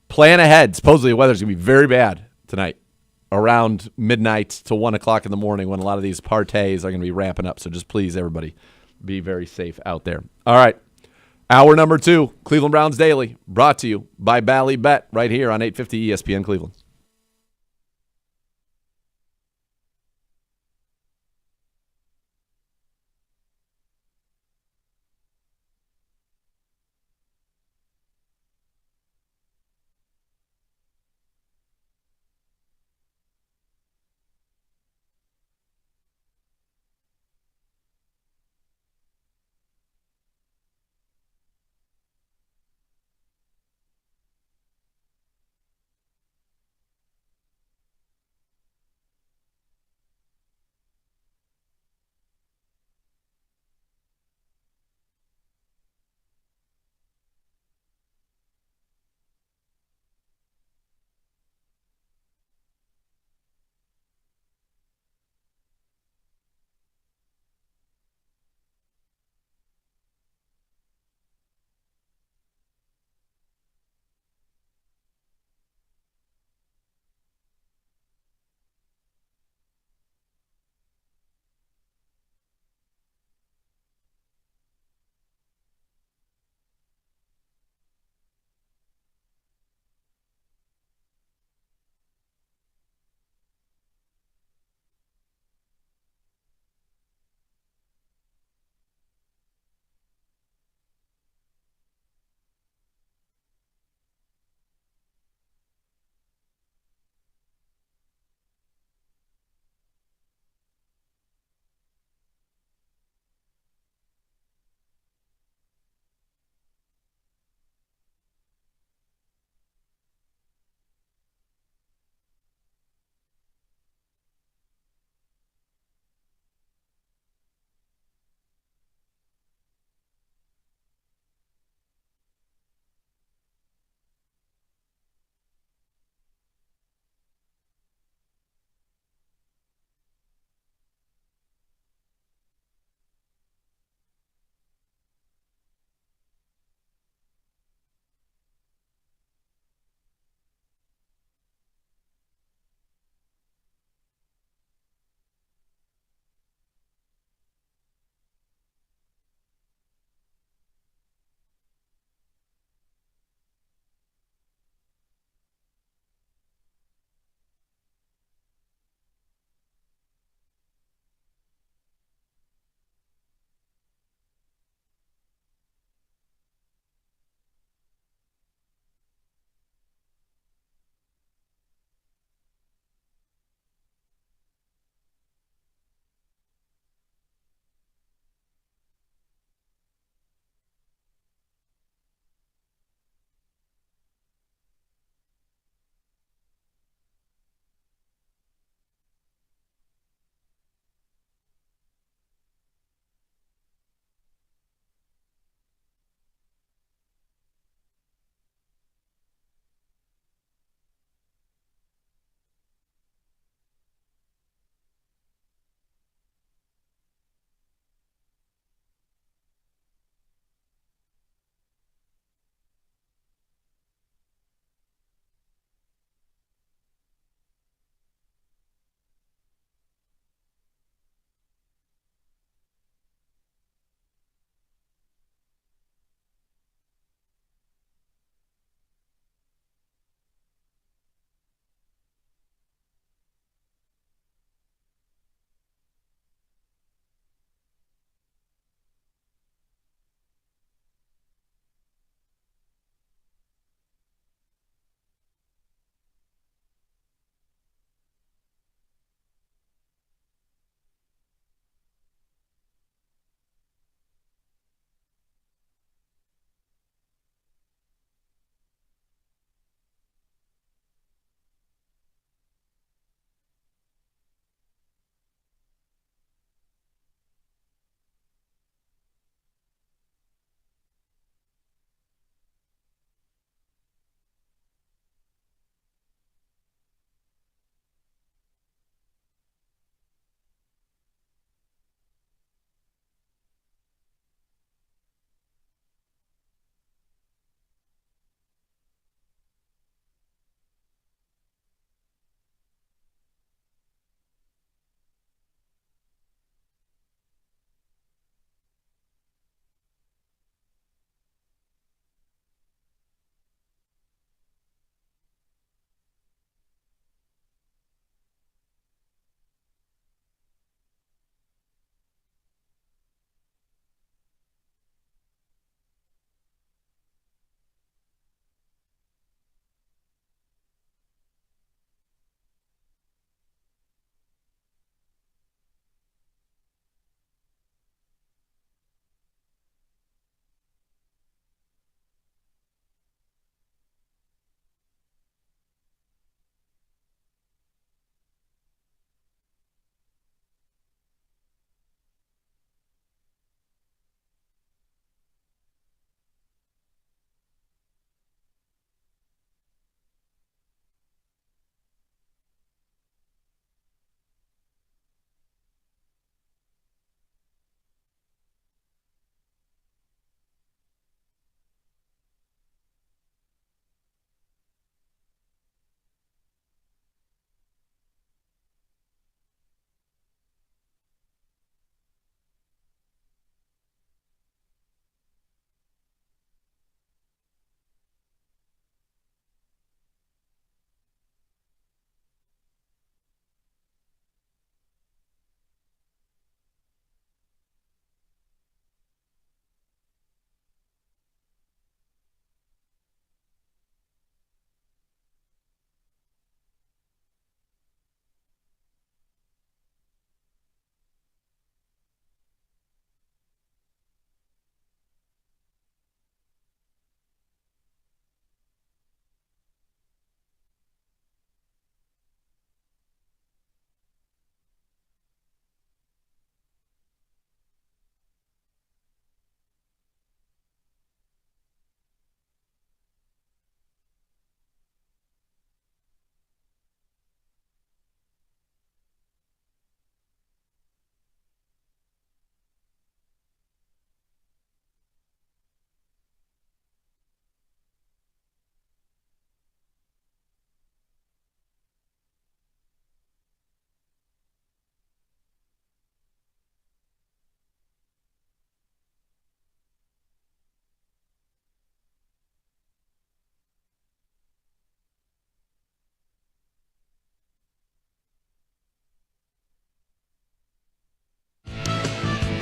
Plan ahead. Supposedly the weather's going to be very bad tonight around midnight to 1 o'clock in the morning when a lot of these parties are going to be ramping up. So just please, everybody, be very safe out there. All right. Hour number 2, Cleveland Browns Daily, brought to you by Bally Bet right here on 850 ESPN Cleveland.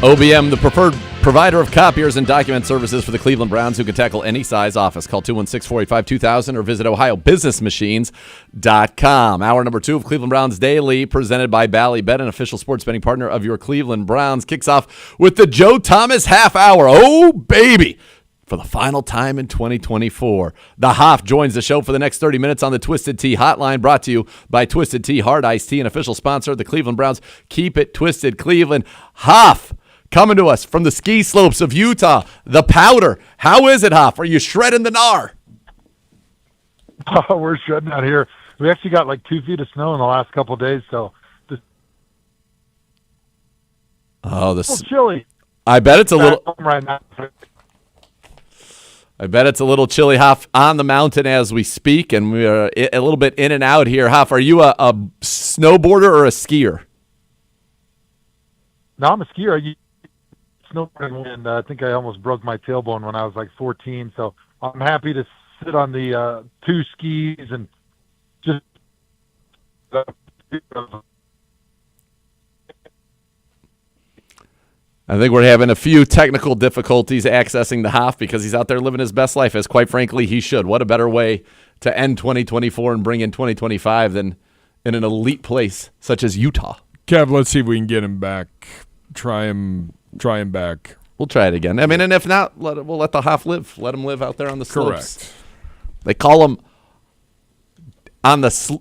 OBM, the preferred provider of copiers and document services for the Cleveland Browns, who can tackle any size office. Call 216-485-2000 or visit ohiobusinessmachines.com. Hour number 2 of Cleveland Browns Daily, presented by Ballybet, an official sports betting partner of your Cleveland Browns, kicks off with the Joe Thomas half hour. Oh, baby! For the final time in 2024. The Hoff joins the show for the next 30 minutes on the Twisted Tea Hotline, brought to you by Twisted Tea Hard Iced Tea, an official sponsor of the Cleveland Browns. Keep it twisted, Cleveland. Hoff, coming to us from the ski slopes of Utah, the Powder. How is it, Hoff? Are you shredding the gnar? Oh, we're shredding out here. We actually got like 2 feet of snow in the last couple of days, so this a little chilly. I bet it's a little. Right now. I bet it's a little chilly, Hoff, on the mountain as we speak, and we are a little bit in and out here. Hoff, are you a snowboarder or a skier? No, I'm a skier. I snowboarding, and I think I almost broke my tailbone when I was like 14. So I'm happy to sit on the 2 skis and just. I think we're having a few technical difficulties accessing the Hoff because he's out there living his best life, as quite frankly he should. What a better way to end 2024 and bring in 2025 than in an elite place such as Utah. Kev, let's see if we can get him back. Try him back. We'll try it again. I mean, and if not, we'll let the Hoff live. Let him live out there on the slopes. Correct. They call him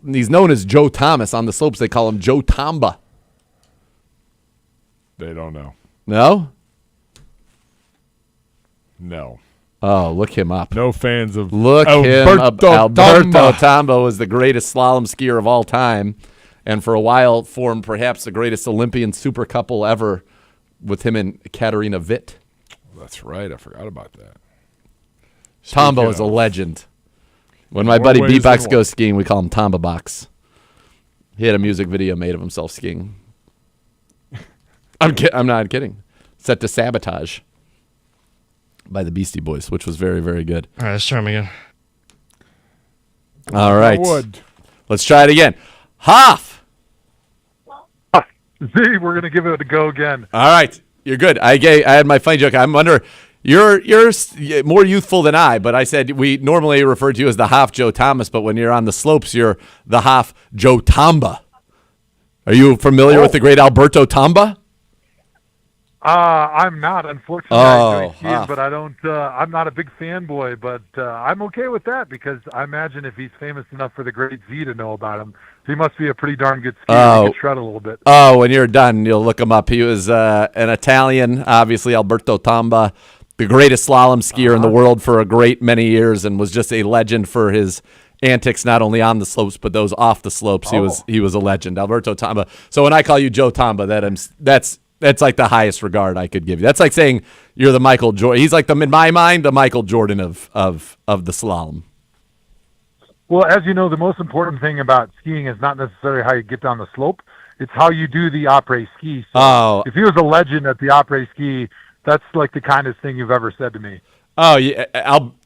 he's known as Joe Thomas. On the slopes, they call him Joe Tamba. They don't know. No? No. Oh, look him up. No fans of Alberto Tamba was the greatest slalom skier of all time, and for a while formed perhaps the greatest Olympian super couple ever with him and Katarina Witt. That's right. I forgot about that. Tamba is a legend. When my buddy B-Box goes skiing, we call him Tamba Box. He had a music video made of himself skiing. I'm not kidding. Set to Sabotage by the Beastie Boys, which was very, very good. All right, let's try him again. All right. Let's try it again. Hoff! Z, we're going to give it a go again. All right. You're good. I had my funny joke. I'm under... You're more youthful than I, but I said we normally refer to you as the Hoff Joe Thomas, but when you're on the slopes, you're the Hoff Joe Tamba. Are you familiar with the great Alberto Tamba? I'm not, unfortunately. I enjoy skiing, but I don't. I'm not a big fanboy, but I'm okay with that because I imagine if he's famous enough for the great Z to know about him, he must be a pretty darn good skier. He can shred a little bit. Oh, when you're done, you'll look him up. He was an Italian, obviously Alberto Tamba, the greatest slalom skier in the world for a great many years, and was just a legend for his antics, not only on the slopes but those off the slopes. He was a legend, Alberto Tamba. So when I call you Joe Tamba, that's like the highest regard I could give you. That's like saying you're the Michael Jordan. He's like in my mind, the Michael Jordan of the slalom. Well, as you know, the most important thing about skiing is not necessarily how you get down the slope. It's how you do the après ski. So if he was a legend at the après ski, that's like the kindest thing you've ever said to me. Oh, yeah,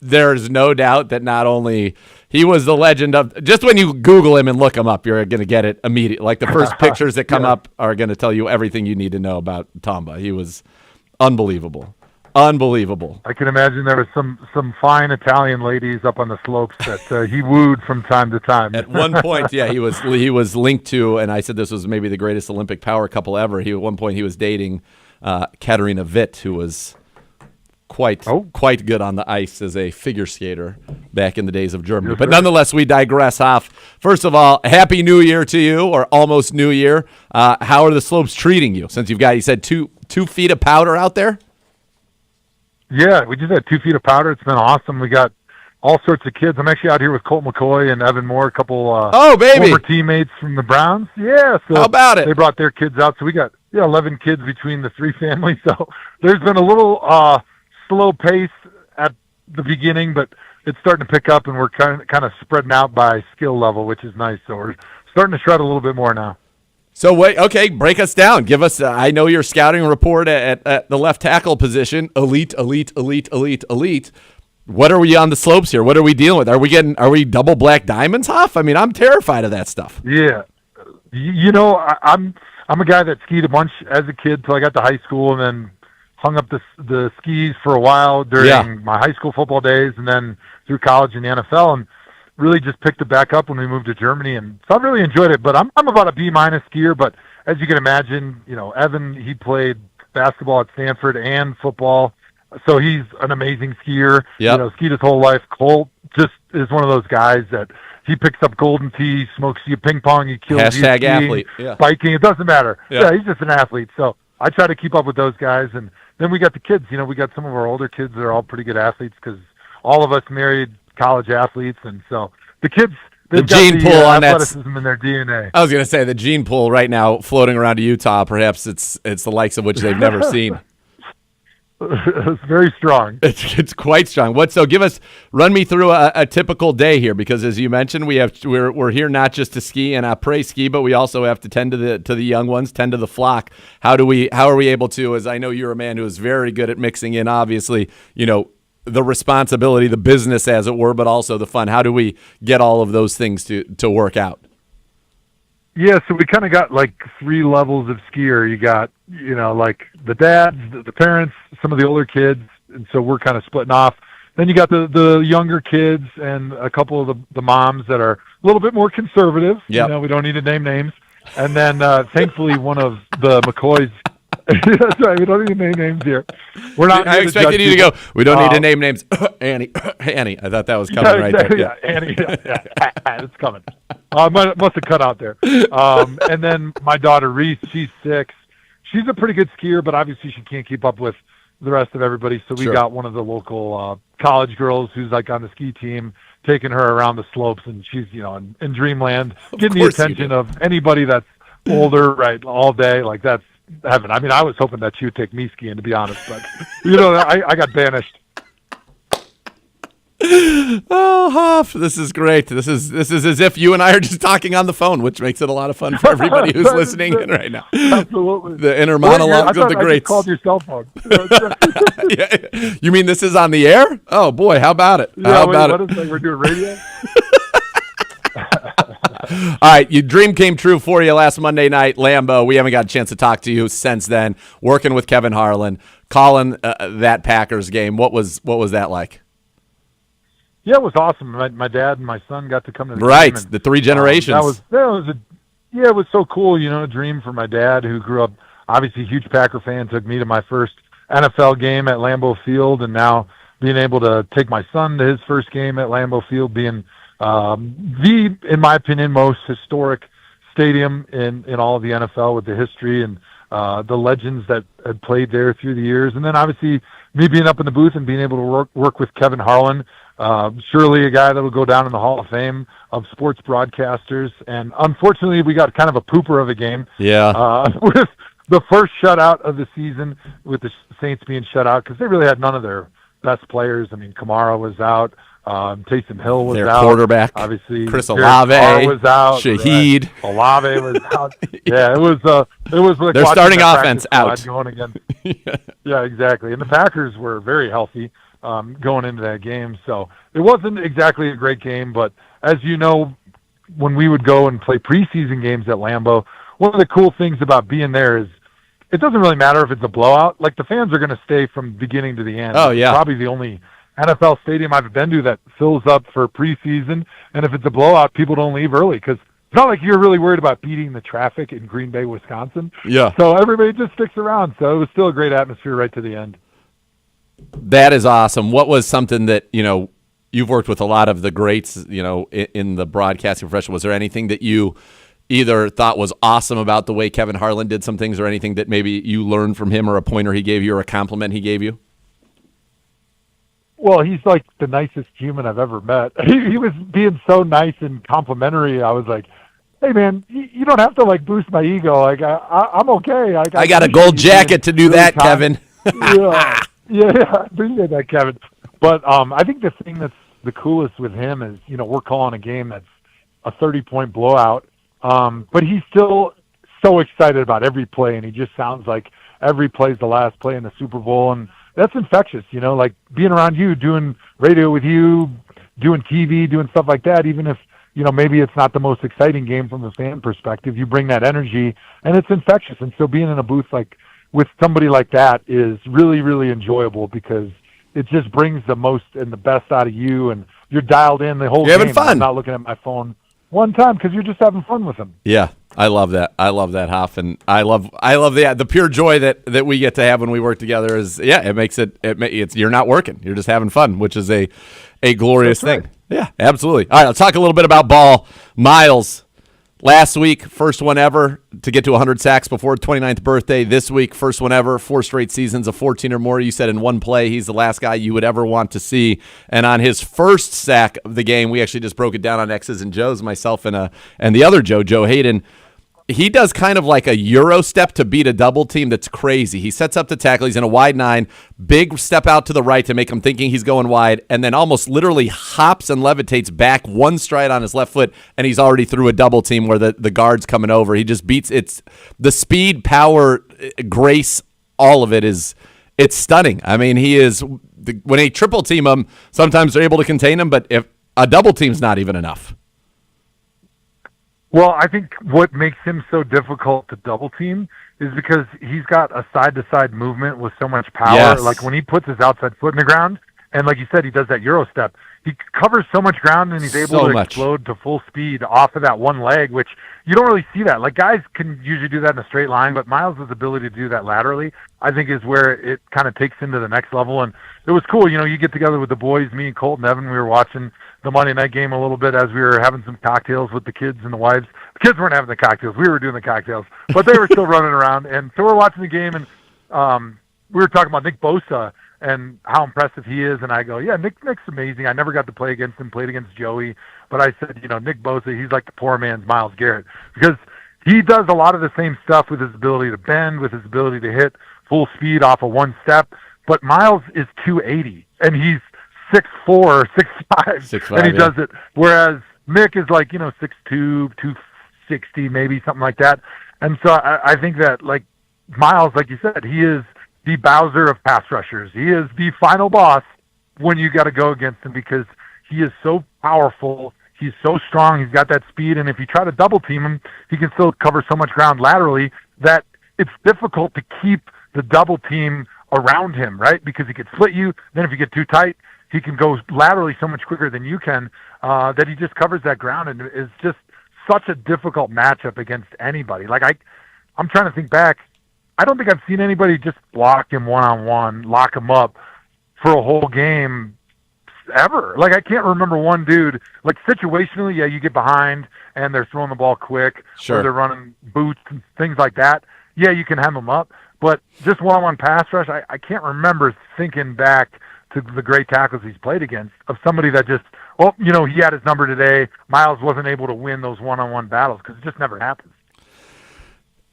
there's no doubt that not only he was the legend of, just when you Google him and look him up, you're going to get it immediately. Like the first pictures that come up are going to tell you everything you need to know about Tamba. He was unbelievable. Unbelievable. I can imagine there was some fine Italian ladies up on the slopes that he wooed from time to time. At one point, yeah, he was linked to, and I said this was maybe the greatest Olympic power couple ever. At one point he was dating Katarina Witt, who was quite good on the ice as a figure skater back in the days of Germany. But nonetheless, we digress, Hoff. First of all, Happy New Year to you, or almost New Year. How are the slopes treating you since you said two feet of powder out there? Yeah, we just had 2 feet of powder. It's been awesome. We got all sorts of kids. I'm actually out here with Colt McCoy and Evan Moore, a couple former teammates from the Browns. Yeah, so how about it? They brought their kids out, so we got 11 kids between the 3 families. So there's been a little slow pace at the beginning, but it's starting to pick up, and we're kind of spreading out by skill level, which is nice. So we're starting to shred a little bit more now. So wait, okay, break us down. Give us. I know your scouting report at the left tackle position. Elite. What are we on the slopes here? What are we dealing with? Are we double black diamonds, Hoff? I mean, I'm terrified of that stuff. Yeah, you know, I'm I'm a guy that skied a bunch as a kid till I got to high school, and then hung up the skis for a while during my high school football days, and then through college and the NFL, and really just picked it back up when we moved to Germany. And so I've really enjoyed it. But I'm about a B- skier. But as you can imagine, Evan, he played basketball at Stanford and football, so he's an amazing skier. Skied his whole life. Colt just is one of those guys that he picks up golden tee, smokes you ping pong, he kills you skiing, athlete. biking. It doesn't matter. Yeah. He's just an athlete. So I try to keep up with those guys. And then we got the kids. We got some of our older kids that are all pretty good athletes because all of us married college athletes, and so the kids. The gene pool on that athleticism in their DNA. I was going to say the gene pool right now floating around to Utah. Perhaps it's the likes of which they've never seen. It's very strong. It's quite strong. Run me through a typical day here, because as you mentioned, we're here not just to ski and après ski, but we also have to tend to the young ones, tend to the flock. How are we able to? As I know you're a man who is very good at mixing in, obviously, the responsibility, the business as it were, but also the fun. How do we get all of those things to work out? Yeah, so we kind of got like 3 levels of skier. You got, like the dads, the parents, some of the older kids, and so we're kind of splitting off. Then you got the younger kids and a couple of the moms that are a little bit more conservative. Yep. We don't need to name names. And then thankfully one of the McCoys. That's right. We don't need to name names here. We're not. I expected you to go. We don't need to name names. Annie. I thought that was coming right there. Yeah, Annie. Yeah, it's coming. Must have cut out there. And then my daughter Reese, she's 6. She's a pretty good skier, but obviously she can't keep up with the rest of everybody. So we got one of the local college girls who's like on the ski team, taking her around the slopes, and she's in dreamland, getting the attention of anybody that's older, right, all day. Like that's heaven. I mean, I was hoping that she would take me skiing, to be honest, but I got banished. Oh, Huff, this is great. This is as if you and I are just talking on the phone, which makes it a lot of fun for everybody who's listening in right now. Absolutely. The inner monologues of the greats. I just called your cell phone. Yeah. You mean this is on the air? Oh boy, how about it? Yeah, we're doing radio. All right, your dream came true for you last Monday night, Lambeau. We haven't got a chance to talk to you since then. Working with Kevin Harlan, calling that Packers game. What was that like? Yeah, it was awesome. My dad and my son got to come to the game. Right, And, the 3 generations. It was so cool. A dream for my dad, who grew up obviously a huge Packer fan. Took me to my first NFL game at Lambeau Field, and now being able to take my son to his first game at Lambeau Field, being in my opinion, most historic stadium in all of the NFL, with the history and the legends that had played there through the years. And then obviously me being up in the booth and being able to work with Kevin Harlan, surely a guy that will go down in the Hall of Fame of sports broadcasters. And unfortunately, we got kind of a pooper of a game. Yeah. With the first shutout of the season, with the Saints being shut out because they really had none of their best players. I mean, Kamara was out. Taysom Hill was their out. Quarterback, obviously. Chris Derek Olave Carr was out. Shaheed. Right. Olave was out. Yeah, it was like their starting offense out. Going again. Yeah, exactly. And the Packers were very healthy going into that game, so it wasn't exactly a great game. But as you know, when we would go and play preseason games at Lambeau, one of the cool things about being there is it doesn't really matter if it's a blowout. Like the fans are going to stay from beginning to the end. Oh yeah, it's probably the only NFL stadium I've been to that fills up for preseason, and if it's a blowout, people don't leave early because it's not like you're really worried about beating the traffic in Green Bay, Wisconsin. Yeah. So everybody just sticks around. So it was still a great atmosphere right to the end. That is awesome. What was something that, you've worked with a lot of the greats, in the broadcasting profession. Was there anything that you either thought was awesome about the way Kevin Harlan did some things, or anything that maybe you learned from him, or a pointer he gave you, or a compliment he gave you? Well, he's like the nicest human I've ever met. He was being so nice and complimentary. I was like, hey, man, you don't have to, like, boost my ego. Like, I'm okay. I got a gold jacket to do that, Kevin. Yeah, I appreciate that, Kevin. But I think the thing that's the coolest with him is, we're calling a game that's a 30-point blowout, but he's still so excited about every play, and he just sounds like every play's the last play in the Super Bowl, and that's infectious, like being around you, doing radio with you, doing TV, doing stuff like that. Even if maybe it's not the most exciting game from the fan perspective. You bring that energy, and it's infectious. And so being in a booth with somebody like that is really, really enjoyable because it just brings the most and the best out of you, and you're dialed in the whole You're game. having fun. I'm not looking at my phone one time because you're just having fun with them. Yeah, I love that. I love that, Hoff, and I love the pure joy that we get to have when we work together. It makes it's you're not working, you're just having fun, which is a glorious thing. Yeah, absolutely. All right, let's talk a little bit about ball. Miles, last week, first one ever to get to 100 sacks before 29th birthday. This week, first one ever, 4 straight seasons of 14 or more. You said in one play, he's the last guy you would ever want to see. And on his first sack of the game, we actually just broke it down on X's and Joe's, myself and the other Joe Hayden. He does kind of like a Euro step to beat a double team that's crazy. He sets up the tackle. He's in a wide 9, big step out to the right to make him thinking he's going wide, and then almost literally hops and levitates back one stride on his left foot, and he's already through a double team where the guard's coming over. He just beats it's the speed, power, grace, all of it is it's stunning. I mean, he is when they triple team him, sometimes they're able to contain him, but if a double team's not even enough. Well, I think what makes him so difficult to double team is because he's got a side-to-side movement with so much power. Yes. Like when he puts his outside foot in the ground, and like you said, he does that Euro step, he covers so much ground and he's able to explode to full speed off of that one leg, which you don't really see that. Like guys can usually do that in a straight line, but Miles' ability to do that laterally, I think is where it kind of takes into the next level. And it was cool. You get together with the boys, me and Colt and Evan, we were watching the Monday night game a little bit as we were having some cocktails with the kids and the wives. The kids weren't having the cocktails. We were doing the cocktails, but they were still running around. And so we're watching the game, and we were talking about Nick Bosa and how impressive he is. And I go, yeah, Nick's amazing. I never got to play against him, played against Joey. But I said, Nick Bosa, he's like the poor man's Myles Garrett because he does a lot of the same stuff with his ability to bend, with his ability to hit full speed off of one step. But Myles is 280, and he's 6'4", 6'5", and he does it. Whereas Mick is like, 6'2", 260, maybe something like that. And so I think that, like, Myles, like you said, he is the Bowser of pass rushers. He is the final boss when you got to go against him because he is so powerful. He's so strong. He's got that speed. And if you try to double team him, he can still cover so much ground laterally that it's difficult to keep the double team around him, right? Because he could split you. Then if you get too tight, he can go laterally so much quicker than you can that he just covers that ground and is just such a difficult matchup against anybody. Like I'm trying to think back. I don't think I've seen anybody just block him one-on-one, lock him up for a whole game ever. Like I can't remember one dude. Like situationally, yeah, you get behind and they're throwing the ball quick, sure, or they're running boots and things like that. Yeah, you can hem them up. But just one-on-one pass rush, I can't remember thinking back to the great tackles he's played against of somebody that just, he had his number today. Miles wasn't able to win those one-on-one battles because it just never happens.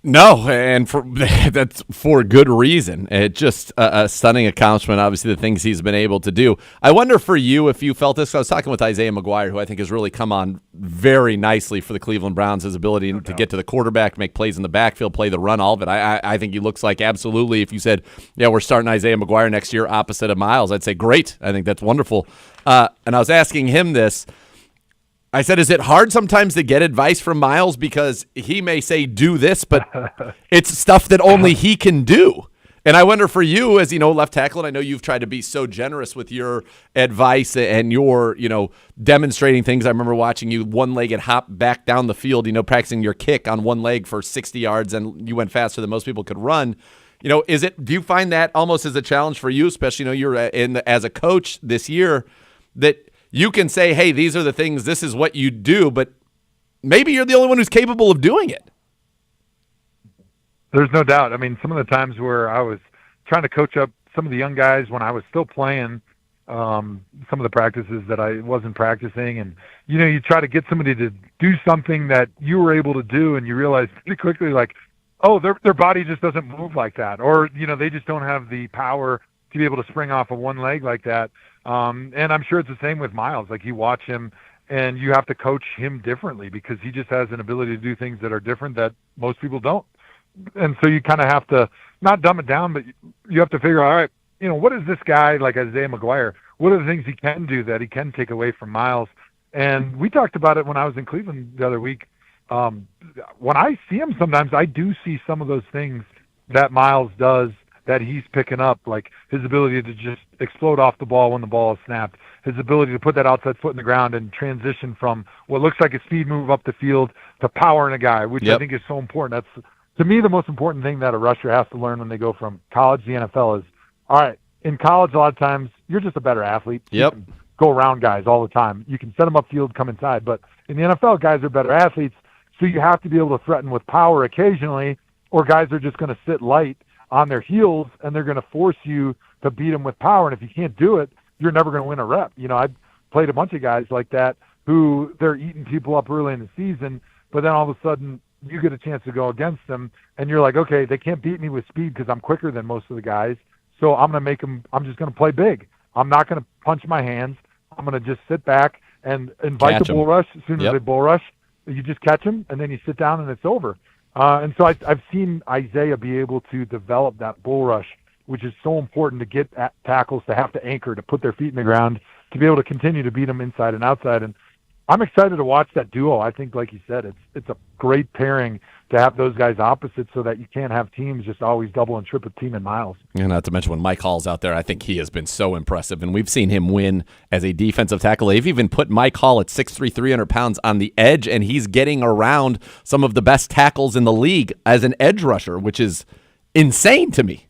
No, and that's for good reason. It's just a stunning accomplishment, obviously, the things he's been able to do. I wonder for you if you felt this. I was talking with Isaiah McGuire, who I think has really come on very nicely for the Cleveland Browns, his ability to get to the quarterback, make plays in the backfield, play the run, all of it. I think he looks like absolutely, if you said, yeah, we're starting Isaiah McGuire next year opposite of Miles, I'd say great. I think that's wonderful. And I was asking him this. I said, is it hard sometimes to get advice from Miles because he may say do this, but it's stuff that only he can do? And I wonder for you as, left tackle, and I know you've tried to be so generous with your advice and your, demonstrating things. I remember watching you one-legged hop back down the field, practicing your kick on one leg for 60 yards, and you went faster than most people could run. Do you find that almost as a challenge for you, especially, you're as a coach this year, that you can say, hey, these are the things, this is what you do, but maybe you're the only one who's capable of doing it. There's no doubt. I mean, some of the times where I was trying to coach up some of the young guys when I was still playing, some of the practices that I wasn't practicing, and, you try to get somebody to do something that you were able to do, and you realize pretty quickly, like, oh, their body just doesn't move like that, or, they just don't have the power to be able to spring off of one leg like that. And I'm sure it's the same with Miles. Like you watch him and you have to coach him differently because he just has an ability to do things that are different that most people don't. And so you kind of have to not dumb it down, but you have to figure out, all right, what is this guy like Isaiah McGuire? What are the things he can do that he can take away from Miles? And we talked about it when I was in Cleveland the other week. When I see him sometimes, I do see some of those things that Miles does that he's picking up, like his ability to just explode off the ball when the ball is snapped, his ability to put that outside foot in the ground and transition from what looks like a speed move up the field to powering a guy, which I think is so important. That's, to me, the most important thing that a rusher has to learn when they go from college to the NFL is, all right, in college, a lot of times, you're just a better athlete. You can go around guys all the time. You can set them upfield, come inside. But in the NFL, guys are better athletes, so you have to be able to threaten with power occasionally, or guys are just going to sit light on their heels, and they're going to force you to beat them with power. And if you can't do it, you're never going to win a rep. You know, I've played a bunch of guys like that who they're eating people up early in the season, but then all of a sudden you get a chance to go against them, and you're like, okay, they can't beat me with speed because I'm quicker than most of the guys, so I'm going to make them – I'm just going to play big. I'm not going to punch my hands. I'm going to just sit back and invite the bull rush. As soon as they bull rush, you just catch them, and then you sit down and it's over. And so I've seen Isaiah be able to develop that bull rush, which is so important to get at tackles to have to anchor, to put their feet in the ground, to be able to continue to beat them inside and outside. And I'm excited to watch that duo. I think, like you said, it's a great pairing to have those guys opposite so that you can't have teams just always double and triple teaming Miles. And not to mention when Mike Hall's out there, I think he has been so impressive. And we've seen him win as a defensive tackle. They've even put Mike Hall at 6'3", 300 pounds on the edge, and he's getting around some of the best tackles in the league as an edge rusher, which is insane to me.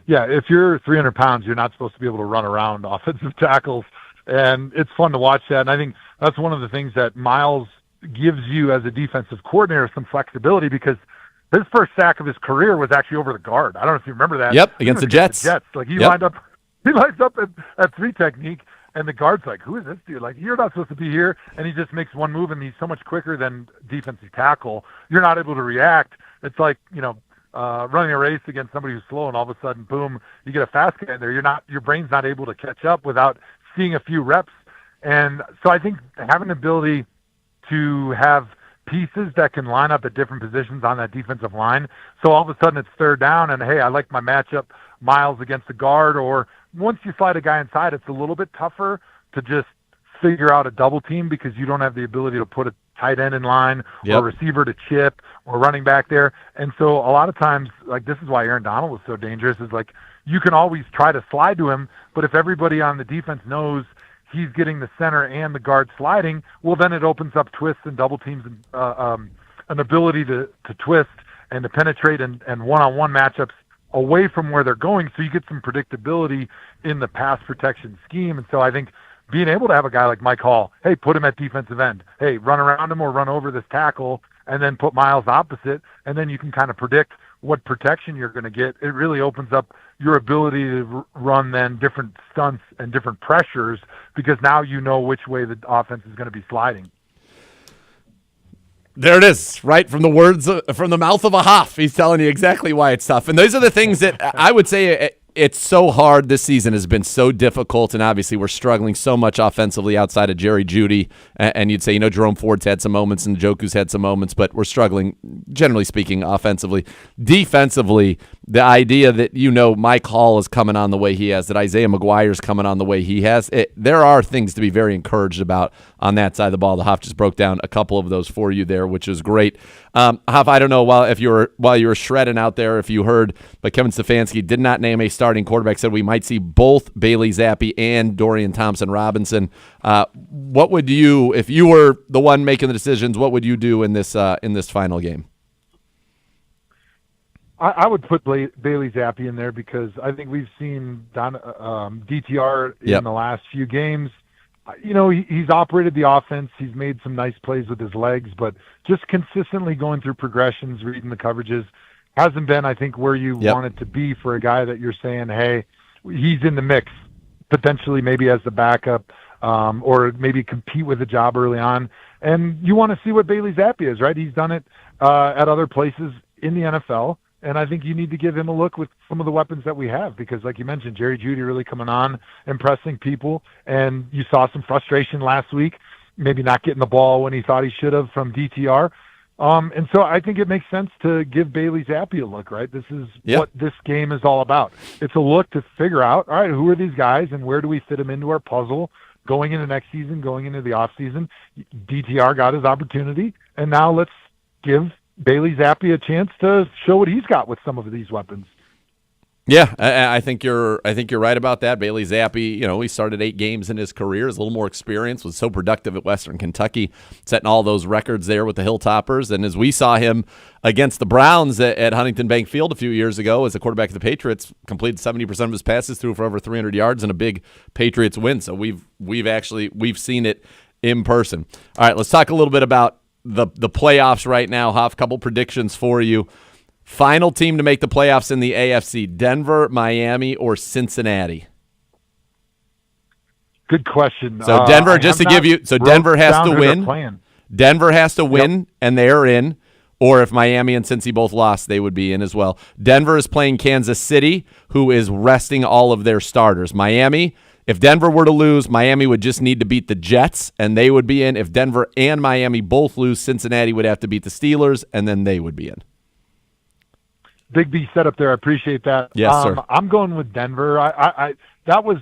Yeah, if you're 300 pounds, you're not supposed to be able to run around offensive tackles. And it's fun to watch that. And I think that's one of the things that Miles gives you as a defensive coordinator, some flexibility, because his first sack of his career was actually over the guard. I don't know if you remember that. Yep, against the Jets. Like he lines up at three technique, and the guard's like, who is this dude? Like, you're not supposed to be here. And he just makes one move, and he's so much quicker than defensive tackle. You're not able to react. It's like, running a race against somebody who's slow, and all of a sudden, boom, you get a fast guy in there. Your brain's not able to catch up without seeing a few reps. And so I think having the ability to have pieces that can line up at different positions on that defensive line. So all of a sudden it's third down, and hey, I like my matchup, Miles against the guard. Or once you slide a guy inside, it's a little bit tougher to just figure out a double team because you don't have the ability to put a tight end in line or a receiver to chip or running back there. And so a lot of times, like, this is why Aaron Donald was so dangerous, is like you can always try to slide to him, but if everybody on the defense knows he's getting the center and the guard sliding, well, then it opens up twists and double teams and an ability to twist and to penetrate and one-on-one matchups away from where they're going, so you get some predictability in the pass protection scheme. And so I think being able to have a guy like Mike Hall, hey, put him at defensive end, hey, run around him or run over this tackle, and then put Miles opposite, and then you can kind of predict what protection you're going to get. It really opens up your ability to run then different stunts and different pressures, because now you know which way the offense is going to be sliding. There it is, right from the words from the mouth of a Hoff. He's telling you exactly why it's tough. And those are the things that I would say it's so hard. This season has been so difficult, and obviously we're struggling so much offensively outside of Jerry Judy. And you'd say, Jerome Ford's had some moments and Njoku's had some moments, but we're struggling, generally speaking, offensively. Defensively, the idea that, Mike Hall is coming on the way he has, that Isaiah McGuire's coming on the way he has, there are things to be very encouraged about on that side of the ball. The Hoff just broke down a couple of those for you there, which is great. Hoff, I don't know while you were shredding out there, if you heard, but Kevin Stefanski did not name a starting quarterback, said we might see both Bailey Zappi and Dorian Thompson-Robinson. What would you, if you were the one making the decisions, what would you do in this final game? I would put Bailey Zappi in there because I think we've seen DTR in the last few games. He's operated the offense. He's made some nice plays with his legs, but just consistently going through progressions, reading the coverages, hasn't been, I think, where you want it to be for a guy that you're saying, hey, he's in the mix, potentially maybe as the backup, or maybe compete with a job early on. And you want to see what Bailey Zappi is, right? He's done it at other places in the NFL. And I think you need to give him a look with some of the weapons that we have, because like you mentioned, Jerry Judy really coming on, impressing people. And you saw some frustration last week, maybe not getting the ball when he thought he should have from DTR. And so I think it makes sense to give Bailey Zappi a look, right? This is what this game is all about. It's a look to figure out, all right, who are these guys and where do we fit them into our puzzle going into next season, going into the off season, DTR got his opportunity, and now let's give Bailey Zappi a chance to show what he's got with some of these weapons. Yeah, I think you're right about that. Bailey Zappi, he started 8 games in his career, has a little more experience, was so productive at Western Kentucky, setting all those records there with the Hilltoppers. And as we saw him against the Browns at Huntington Bank Field a few years ago as a quarterback of the Patriots, completed 70% of his passes, threw for over 300 yards, and a big Patriots win. So we've seen it in person. All right, let's talk a little bit about the playoffs right now. Hoff, couple predictions for you. Final team to make the playoffs in the AFC, Denver, Miami, or Cincinnati? Good question. So Denver, Denver has to win. Denver has to win, and they're in. Or if Miami and Cincy both lost, they would be in as well. Denver is playing Kansas City, who is resting all of their starters. Miami, if Denver were to lose, Miami would just need to beat the Jets, and they would be in. If Denver and Miami both lose, Cincinnati would have to beat the Steelers, and then they would be in. Big B setup there. I appreciate that. Yes, sir. I'm going with Denver. I that was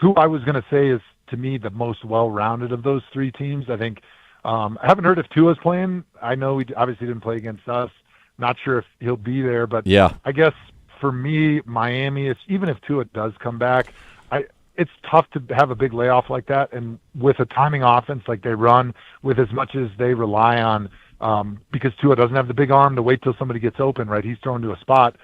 who I was going to say is, to me, the most well-rounded of those 3 teams. I think I haven't heard if Tua's playing. I know he obviously didn't play against us. Not sure if he'll be there, but yeah. I guess for me, Miami, even if Tua does come back, it's tough to have a big layoff like that. And with a timing offense like they run, with as much as they rely on because Tua doesn't have the big arm to wait till somebody gets open, right? He's thrown to a spot.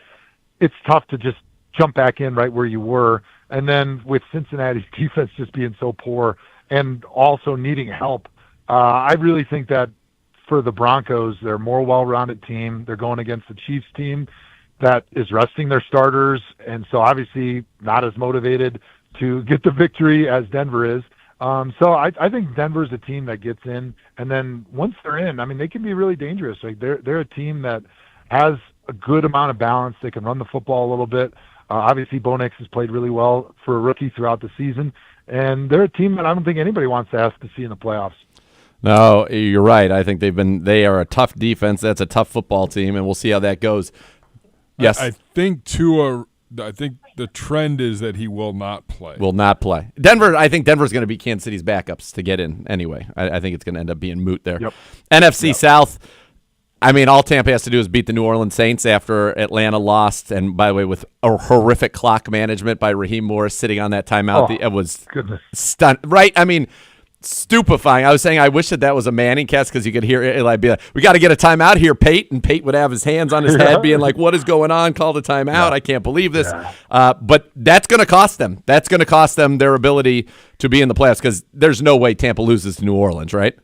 It's tough to just jump back in right where you were. And then with Cincinnati's defense just being so poor and also needing help, I really think that for the Broncos, they're a more well-rounded team. They're going against the Chiefs team that is resting their starters, and so obviously not as motivated to get the victory as Denver is. So I think Denver's a team that gets in, and then once they're in, I mean, they can be really dangerous. Like they're a team that has a good amount of balance. They can run the football a little bit. Obviously, Bo Nix has played really well for a rookie throughout the season, and they're a team that I don't think anybody wants to ask to see in the playoffs. No, you're right. I think they are a tough defense. That's a tough football team, and we'll see how that goes. Yes. I think the trend is that he will not play. Will not play. Denver, I think Denver's going to beat Kansas City's backups to get in anyway. I think it's going to end up being moot there. Yep. NFC South, I mean, all Tampa has to do is beat the New Orleans Saints after Atlanta lost, and by the way, with a horrific clock management by Raheem Morris sitting on that timeout. It was stunned. Right? I mean, stupefying. I was saying I wish that was a Manning cast because you could hear Eli be like, we got to get a timeout here, Pate. And Pate would have his hands on his head being like, what is going on? Call the timeout. I can't believe this. But that's going to cost them. That's going to cost them their ability to be in the playoffs because there's no way Tampa loses to New Orleans, right?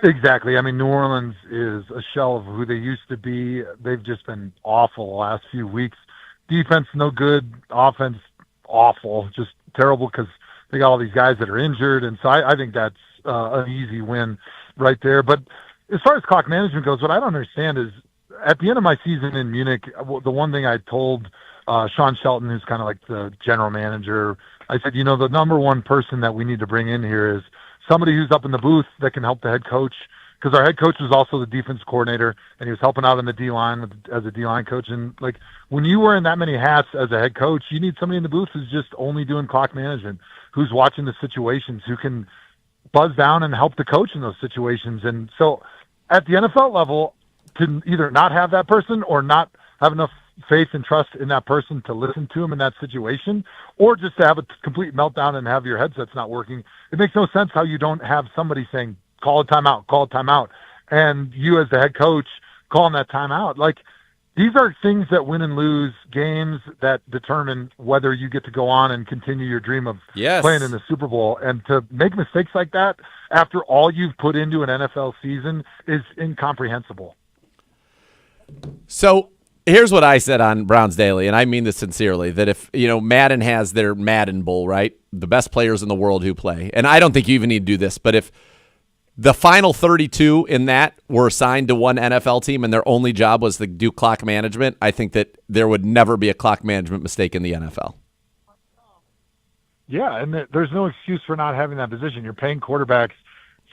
Exactly. I mean, New Orleans is a shell of who they used to be. They've just been awful the last few weeks. Defense, no good. Offense, awful. Just terrible because they got all these guys that are injured. And so I think that's an easy win right there. But as far as clock management goes, what I don't understand is at the end of my season in Munich, the one thing I told Sean Shelton, who's kind of like the general manager, I said, the number one person that we need to bring in here is somebody who's up in the booth that can help the head coach, because our head coach was also the defense coordinator, and he was helping out on the D-line as a D-line coach. And, like, when you wear that many hats as a head coach, you need somebody in the booth who's just only doing clock management, who's watching the situations, who can buzz down and help the coach in those situations. And so at the NFL level, to either not have that person or not have enough faith and trust in that person to listen to him in that situation, or just to have a complete meltdown and have your headsets not working. It makes no sense how you don't have somebody saying, call a timeout, and you as the head coach calling that timeout. Like, these are things that win and lose games that determine whether you get to go on and continue your dream of playing in the Super Bowl. And to make mistakes like that after all you've put into an NFL season is incomprehensible. So here's what I said on Browns Daily, and I mean this sincerely, that if, Madden has their Madden Bowl, right? The best players in the world who play. And I don't think you even need to do this, but if the final 32 in that were assigned to one NFL team and their only job was to do clock management, I think that there would never be a clock management mistake in the NFL. Yeah, and there's no excuse for not having that position. You're paying quarterbacks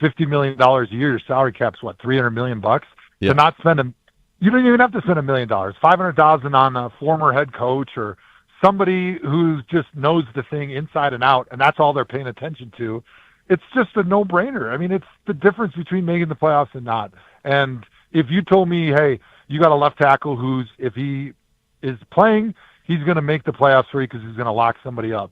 $50 million a year. Your salary cap's, $300 million bucks? Yeah. To not spend you don't even have to spend $1 million. $500,000 on a former head coach or somebody who just knows the thing inside and out, and that's all they're paying attention to, it's just a no-brainer. I mean, it's the difference between making the playoffs and not. And if you told me, hey, you got a left tackle who's, if he is playing, he's going to make the playoffs for you because he's going to lock somebody up.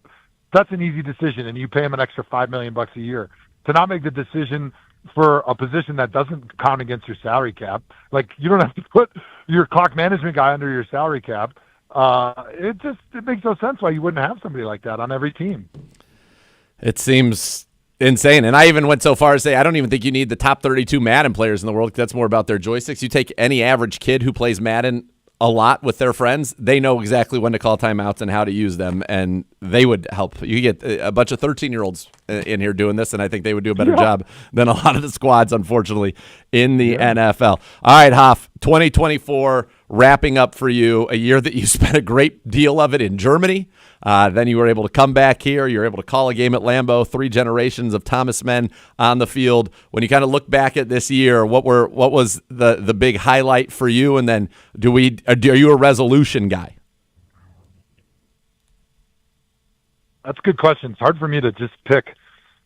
That's an easy decision, and you pay him an extra $5 million a year. To not make the decision for a position that doesn't count against your salary cap, like you don't have to put your clock management guy under your salary cap. It makes no sense why you wouldn't have somebody like that on every team. It seems insane. And I even went so far as to say I don't even think you need the top 32 Madden players in the world. That's more about their joysticks. You take any average kid who plays Madden a lot with their friends, they know exactly when to call timeouts and how to use them, and they would help. You get a bunch of 13-year-olds in here doing this, and I think they would do a better job than a lot of the squads, unfortunately, in the NFL. All right, Hoff, 2024 wrapping up for you, a year that you spent a great deal of it in Germany. Then you were able to come back here. You were able to call a game at Lambeau, 3 generations of Thomas men on the field. When you kind of look back at this year, what was the big highlight for you? And then are you a resolution guy? That's a good question. It's hard for me to just pick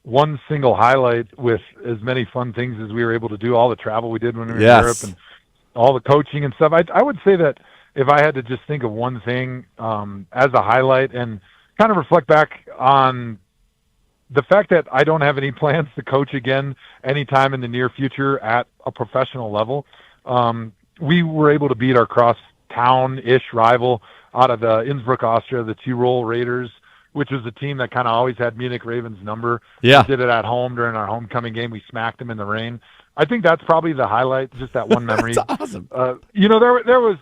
one single highlight with as many fun things as we were able to do, all the travel we did when we were in Europe and all the coaching and stuff. I would say that if I had to just think of one thing as a highlight and kind of reflect back on the fact that I don't have any plans to coach again anytime in the near future at a professional level, we were able to beat our cross-town-ish rival out of the Innsbruck, Austria, the Tyrol Raiders, which was a team that kind of always had Munich Ravens' number. Yeah. We did it at home during our homecoming game. We smacked them in the rain. I think that's probably the highlight, just that one memory. That's awesome. There was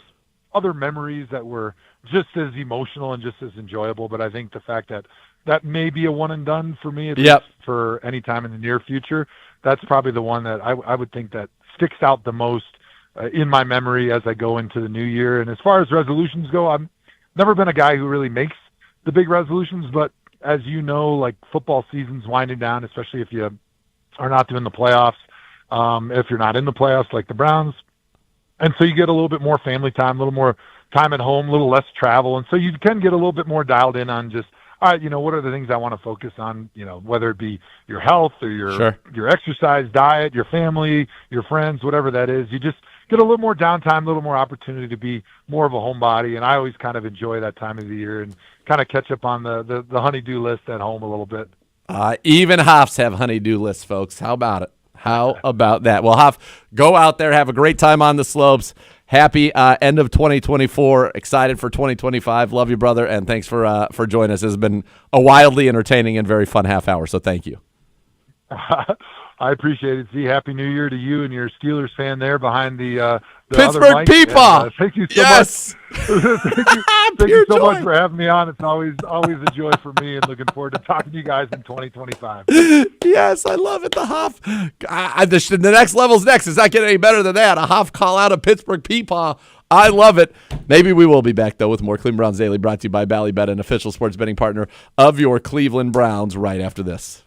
other memories that were just as emotional and just as enjoyable, but I think the fact that that may be a one and done for me, at least for any time in the near future, that's probably the one that I would think that sticks out the most in my memory as I go into the new year. And as far as resolutions go, I've never been a guy who really makes the big resolutions, but as you know, like football season's winding down, especially if you are not doing the playoffs, if you're not in the playoffs like the Browns. And so you get a little bit more family time, a little more time at home, a little less travel. And so you can get a little bit more dialed in on just, all right, what are the things I want to focus on, whether it be your health or your exercise, diet, your family, your friends, whatever that is. You just get a little more downtime, a little more opportunity to be more of a homebody. And I always kind of enjoy that time of the year and kind of catch up on the honey-do list at home a little bit. Even Hoffs have honey-do lists, folks. How about it? How about that? Well, Hoff, go out there, have a great time on the slopes. Happy end of 2024. Excited for 2025. Love you, brother, and thanks for joining us. This has been a wildly entertaining and very fun half hour, so thank you. I appreciate it. Happy New Year to you and your Steelers fan there behind the Pittsburgh other mic. Peepaw. Thank you so much. Thank you so much for having me on. It's always a joy for me, and looking forward to talking to you guys in 2025. Yes, I love it. The Hoff. The next level's next. It's not getting any better than that. A Hoff call out of Pittsburgh Peepaw. I love it. Maybe we will be back, though, with more Cleveland Browns Daily, brought to you by Ballybet, an official sports betting partner of your Cleveland Browns, right after this.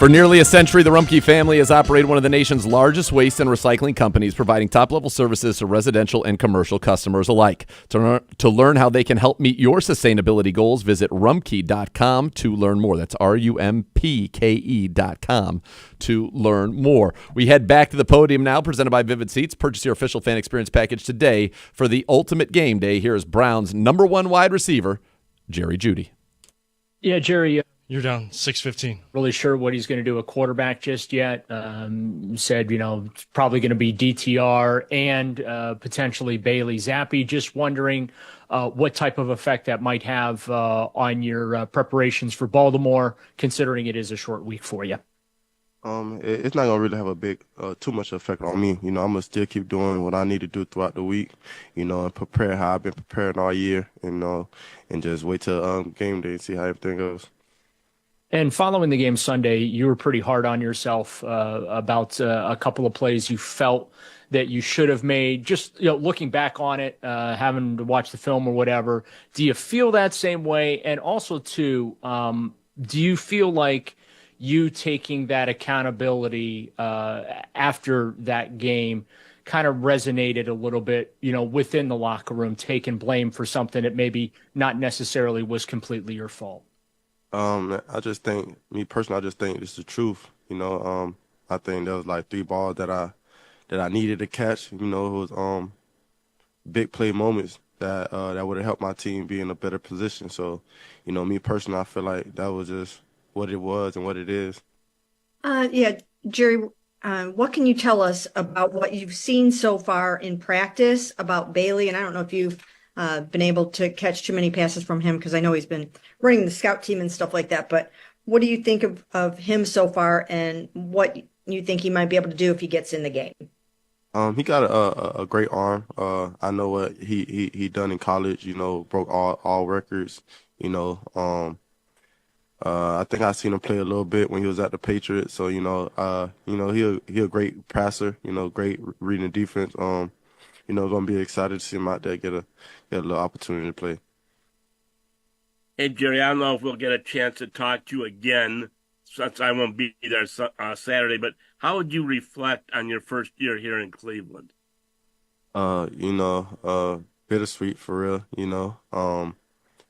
For nearly a century, the Rumpke family has operated one of the nation's largest waste and recycling companies, providing top-level services to residential and commercial customers alike. To learn how they can help meet your sustainability goals, visit rumpke.com to learn more. That's rumpke.com to learn more. We head back to the podium now, presented by Vivid Seats. Purchase your official fan experience package today for the ultimate game day. Here is Browns' number one wide receiver, Jerry Judy. Yeah, Jerry. You're down 6-15. Really sure what he's going to do at quarterback just yet. Said, it's probably going to be DTR and potentially Bailey Zappi. Just wondering what type of effect that might have on your preparations for Baltimore, considering it is a short week for you. It's not gonna really have a big, too much effect on me. I'm gonna still keep doing what I need to do throughout the week, and prepare how I've been preparing all year, and just wait till game day and see how everything goes. And following the game Sunday, you were pretty hard on yourself about a couple of plays you felt that you should have made. Just looking back on it, having to watch the film or whatever, do you feel that same way? And also, too, do you feel like you taking that accountability after that game kind of resonated a little bit, within the locker room, taking blame for something that maybe not necessarily was completely your fault? I just think, me personally, I just think it's the truth. I think there was like 3 balls that I needed to catch. It was big play moments that would have helped my team be in a better position. So, me personally, I feel like that was just what it was and what it is. Yeah, Jerry, what can you tell us about what you've seen so far in practice about Bailey? And I don't know if you've been able to catch too many passes from him, because I know he's been running the scout team and stuff like that. But what do you think of him so far, and what you think he might be able to do if he gets in the game? He got a great arm. I know what he done in college. Broke all records. I think I seen him play a little bit when he was at the Patriots. So he a great passer. Great reading the defense. Gonna be excited to see him out there get a little opportunity to play. Hey, Jerry, I don't know if we'll get a chance to talk to you again since I won't be there Saturday, but how would you reflect on your first year here in Cleveland? Bittersweet for real.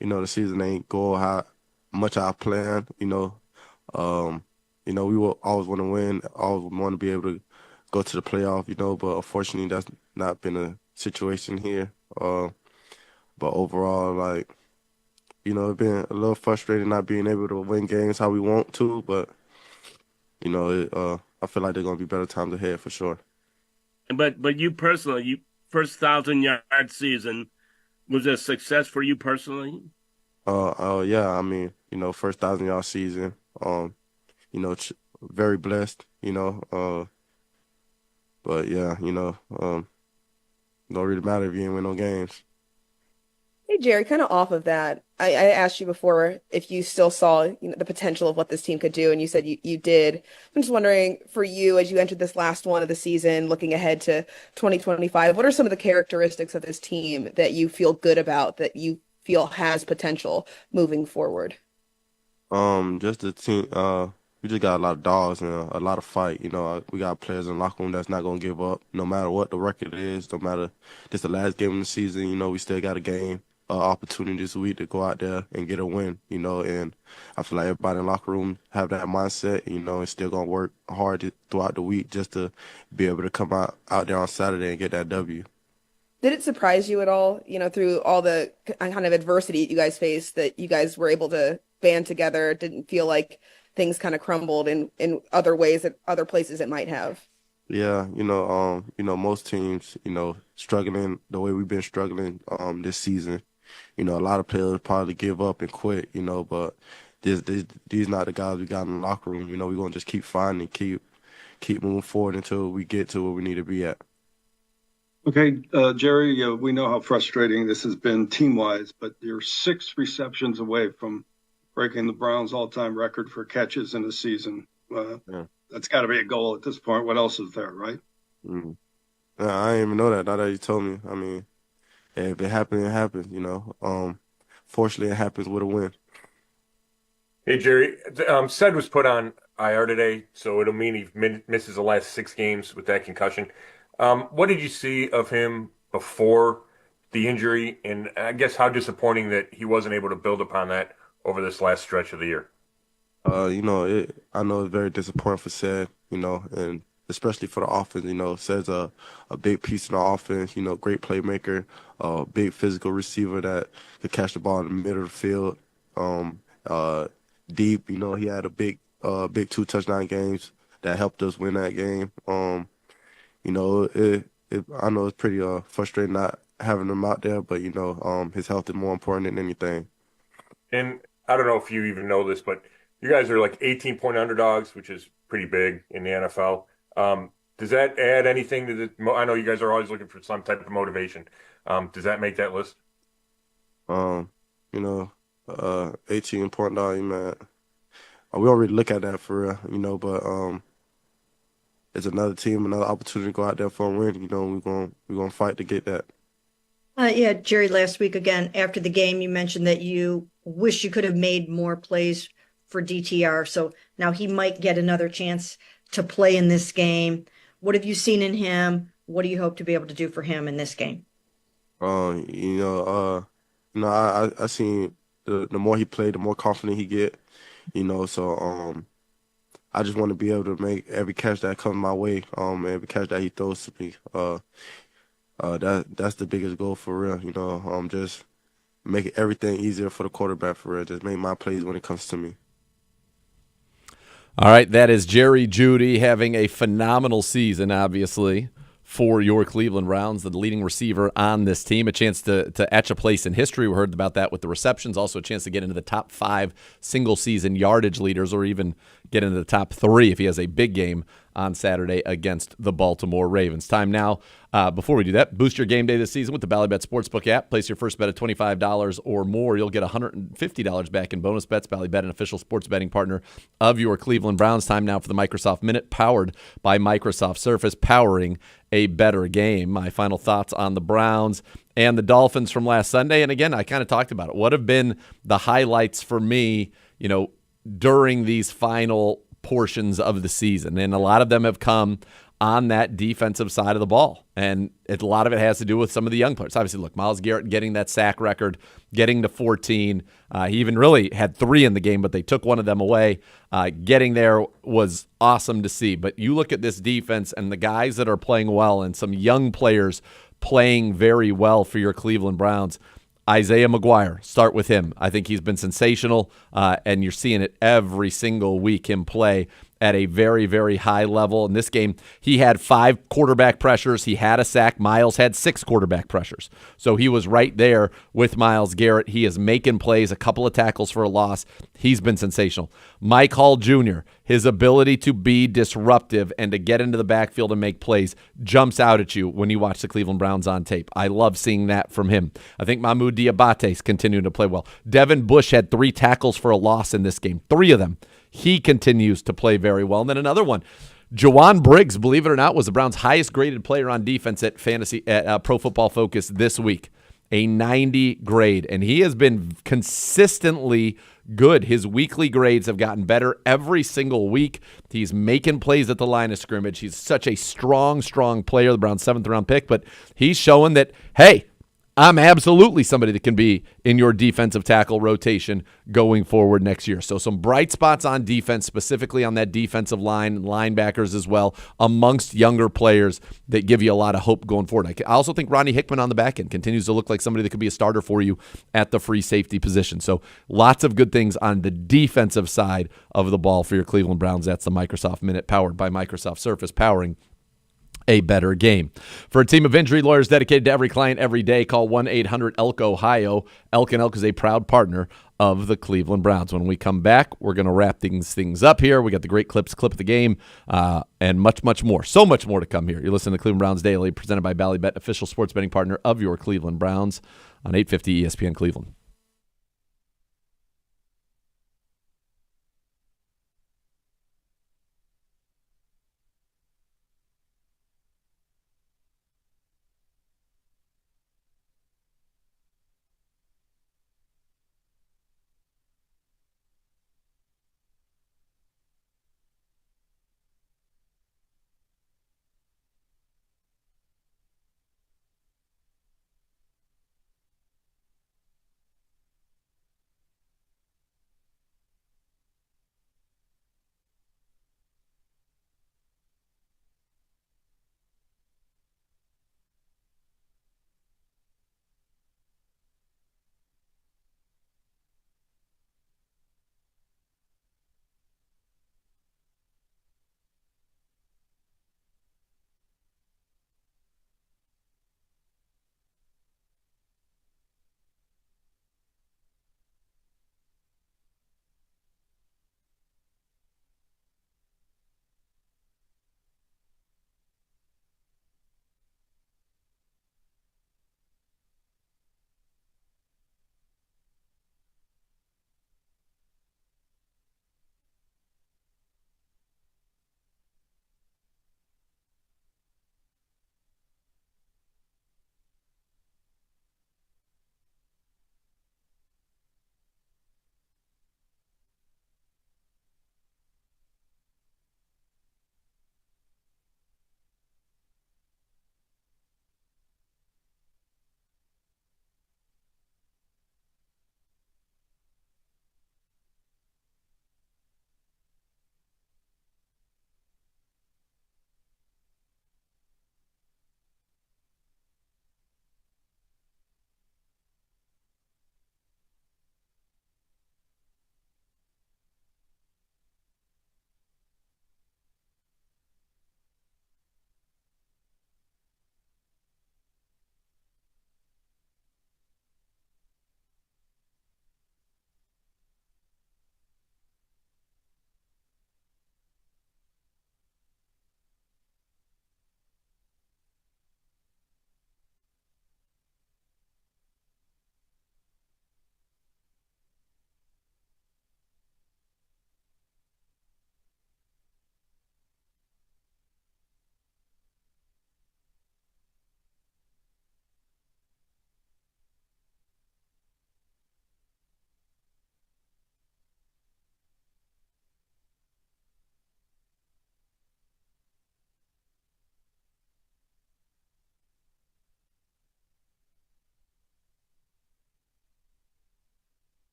The season ain't go how much I planned. We will always want to win, always want to be able to go to the playoff, but unfortunately that's not been a situation here. But overall, it's been a little frustrating not being able to win games how we want to, but I feel like there's gonna be better times ahead for sure. But you personally, first 1,000-yard season, was it a success for you personally? Yeah, first 1,000-yard season. Very blessed. But yeah, don't really matter if you ain't win no games. Hey, Jerry, kind of off of that, I asked you before if you still saw the potential of what this team could do, and you said you did. I'm just wondering, for you, as you entered this last one of the season, looking ahead to 2025, what are some of the characteristics of this team that you feel good about, that you feel has potential moving forward? Just the team. We just got a lot of dogs and a lot of fight. We got players in the locker room that's not gonna give up, no matter what the record is, no matter this the last game of the season. We still got a game opportunity this week to go out there and get a win. And I feel like everybody in the locker room have that mindset. And still gonna work hard throughout the week just to be able to come out there on Saturday and get that W. Did it surprise you at all, through all the kind of adversity you guys faced, that you guys were able to band together? It didn't feel like things kind of crumbled in other ways, at other places it might have? Yeah, most teams, struggling the way we've been struggling this season. A lot of players probably give up and quit, but these not the guys we got in the locker room. We're gonna just keep fighting, keep moving forward until we get to where we need to be at. Okay, Jerry, we know how frustrating this has been team-wise, but you're 6 receptions away from breaking the Browns' all-time record for catches in a season. That's got to be a goal at this point. What else is there, right? Mm-hmm. I didn't even know that. Now that you told me, if it happened, it happened. Fortunately, it happens with a win. Hey, Jerry, Sed was put on IR today, so it'll mean he misses the last 6 games with that concussion. What did you see of him before the injury, and I guess how disappointing that he wasn't able to build upon that over this last stretch of the year? I know it's very disappointing for Seth, and especially for the offense. Seth's a big piece in the offense. Great playmaker, big physical receiver that could catch the ball in the middle of the field, deep. He had a big 2 touchdown games that helped us win that game. I know it's pretty frustrating not having him out there, but his health is more important than anything. And I don't know if you even know this, but you guys are like 18-point underdogs, which is pretty big in the NFL. Does that add anything to the? I know you guys are always looking for some type of motivation. Does that make that list? Um, 18 important dog, man. We don't really look at that for real, but it's another team, another opportunity to go out there for a win. We're gonna fight to get that. Yeah, Jerry, last week again, after the game, you mentioned that you wish you could have made more plays for DTR. So now he might get another chance to play in this game. What have you seen in him? What do you hope to be able to do for him in this game? I seen the more he played, the more confident he get. So I just want to be able to make every catch that comes my way, every catch that he throws to me. That's the biggest goal for real. Just make everything easier for the quarterback for real. Just make my plays when it comes to me. All right, that is Jerry Judy having a phenomenal season, obviously, for your Cleveland Browns, the leading receiver on this team. A chance to etch a place in history. We heard about that with the receptions. Also a chance to get into the top 5 single-season yardage leaders, or even get into the top 3 if he has a big game on Saturday against the Baltimore Ravens. Time now, before we do that, boost your game day this season with the Ballybet Sportsbook app. Place your first bet of $25 or more. You'll get $150 back in bonus bets. Ballybet, an official sports betting partner of your Cleveland Browns. Time now for the Microsoft Minute, powered by Microsoft Surface, powering a better game. My final thoughts on the Browns and the Dolphins from last Sunday. And again, I kind of talked about it. What have been the highlights for me, during these final portions of the season? And a lot of them have come on that defensive side of the ball. And a lot of it has to do with some of the young players. Obviously, look, Myles Garrett getting that sack record, getting to 14. He even really had 3 in the game, but they took one of them away. Getting there was awesome to see. But you look at this defense and the guys that are playing well, and some young players playing very well for your Cleveland Browns. Isaiah McGuire, start with him. I think he's been sensational, and you're seeing it every single week, him play at a very, very high level. In this game, he had 5 quarterback pressures. He had a sack. Myles had 6 quarterback pressures. So he was right there with Myles Garrett. He is making plays, a couple of tackles for a loss. He's been sensational. Mike Hall Jr., his ability to be disruptive and to get into the backfield and make plays jumps out at you when you watch the Cleveland Browns on tape. I love seeing that from him. I think Mahmoud Diabate's continuing to play well. Devin Bush had 3 tackles for a loss in this game, 3 of them. He continues to play very well. And then another one, Jawan Briggs, believe it or not, was the Browns' highest graded player on defense at Pro Football Focus this week, a 90 grade. And he has been consistently good. His weekly grades have gotten better every single week. He's making plays at the line of scrimmage. He's such a strong, strong player, the Browns' 7th-round pick. But he's showing that, hey, I'm absolutely somebody that can be in your defensive tackle rotation going forward next year. So some bright spots on defense, specifically on that defensive line and linebackers as well, amongst younger players that give you a lot of hope going forward. I also think Ronnie Hickman on the back end continues to look like somebody that could be a starter for you at the free safety position. So lots of good things on the defensive side of the ball for your Cleveland Browns. That's the Microsoft Minute, powered by Microsoft Surface, powering a better game. For a team of injury lawyers dedicated to every client every day, call 1-800-ELK-OHIO. Elk & Elk is a proud partner of the Cleveland Browns. When we come back, we're going to wrap things up here. We got the great clip of the game, and much, much more. So much more to come here. You're listening to Cleveland Browns Daily, presented by Ballybet, official sports betting partner of your Cleveland Browns on 850 ESPN Cleveland.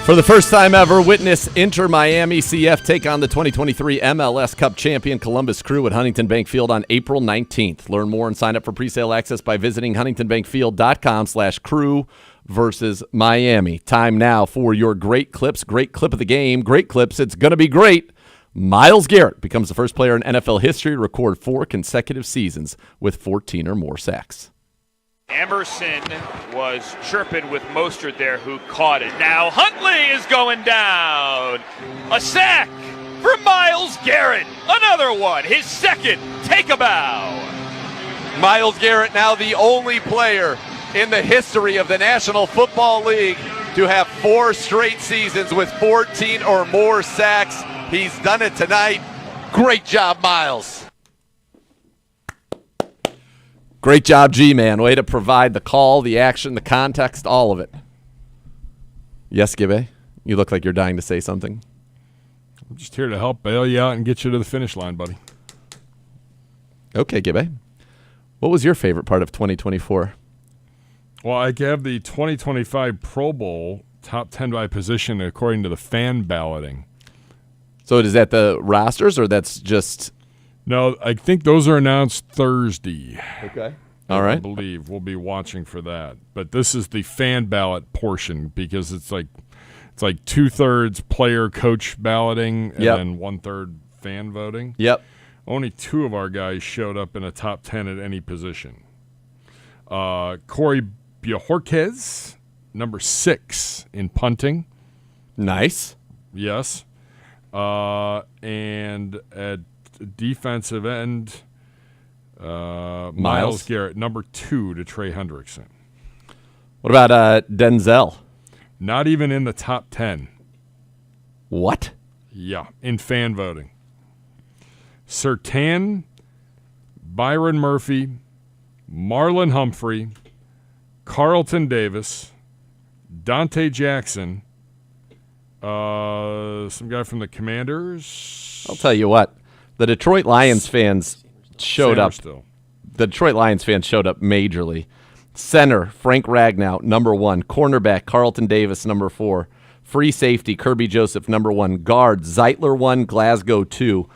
For the first time ever, witness Inter Miami CF take on the 2023 MLS Cup champion Columbus Crew at Huntington Bank Field on April 19th. Learn more and sign up for presale access by visiting huntingtonbankfield.com/crew versus Miami. Time now for your great clips. Great clip of the game. Great clips. It's going to be great. Myles Garrett becomes the first player in NFL history to record 4 consecutive seasons with 14 or more sacks. Emerson was chirping with Mostert there, who caught it. Now Huntley is going down. A sack for Myles Garrett. Another one, his second. Take a bow. Myles Garrett now the only player in the history of the National Football League to have 4 straight seasons with 14 or more sacks. He's done it tonight. Great job, Myles. Great job, G-Man. Way to provide the call, the action, the context, all of it. Yes, Gibbe? You look like you're dying to say something. I'm just here to help bail you out and get you to the finish line, buddy. Okay, Gibbe. What was your favorite part of 2024? Well, I have the 2025 Pro Bowl top 10 by position according to the fan balloting. So is that the rosters, or that's just... No, I think those are announced Thursday. Okay. All right. I believe we'll be watching for that. But this is the fan ballot portion because it's like 2/3 player coach balloting and then 1/3 fan voting. Yep. Only 2 of our guys showed up in a top 10 at any position. Corey Bojorquez, number 6 in punting. Nice. Yes. And at defensive end, Myles Garrett, number 2 to Trey Hendrickson. What about Denzel? Not even in the top 10. What? Yeah, in fan voting. Surtain, Byron Murphy, Marlon Humphrey, Carlton Davis, Dante Jackson, some guy from the Commanders. I'll tell you what. The Detroit Lions fans showed up. The Detroit Lions fans showed up majorly. Center, Frank Ragnow, number 1. Cornerback, Carlton Davis, number 4. Free safety, Kirby Joseph, number 1. Guard, Zeitler 1, Glasgow 2.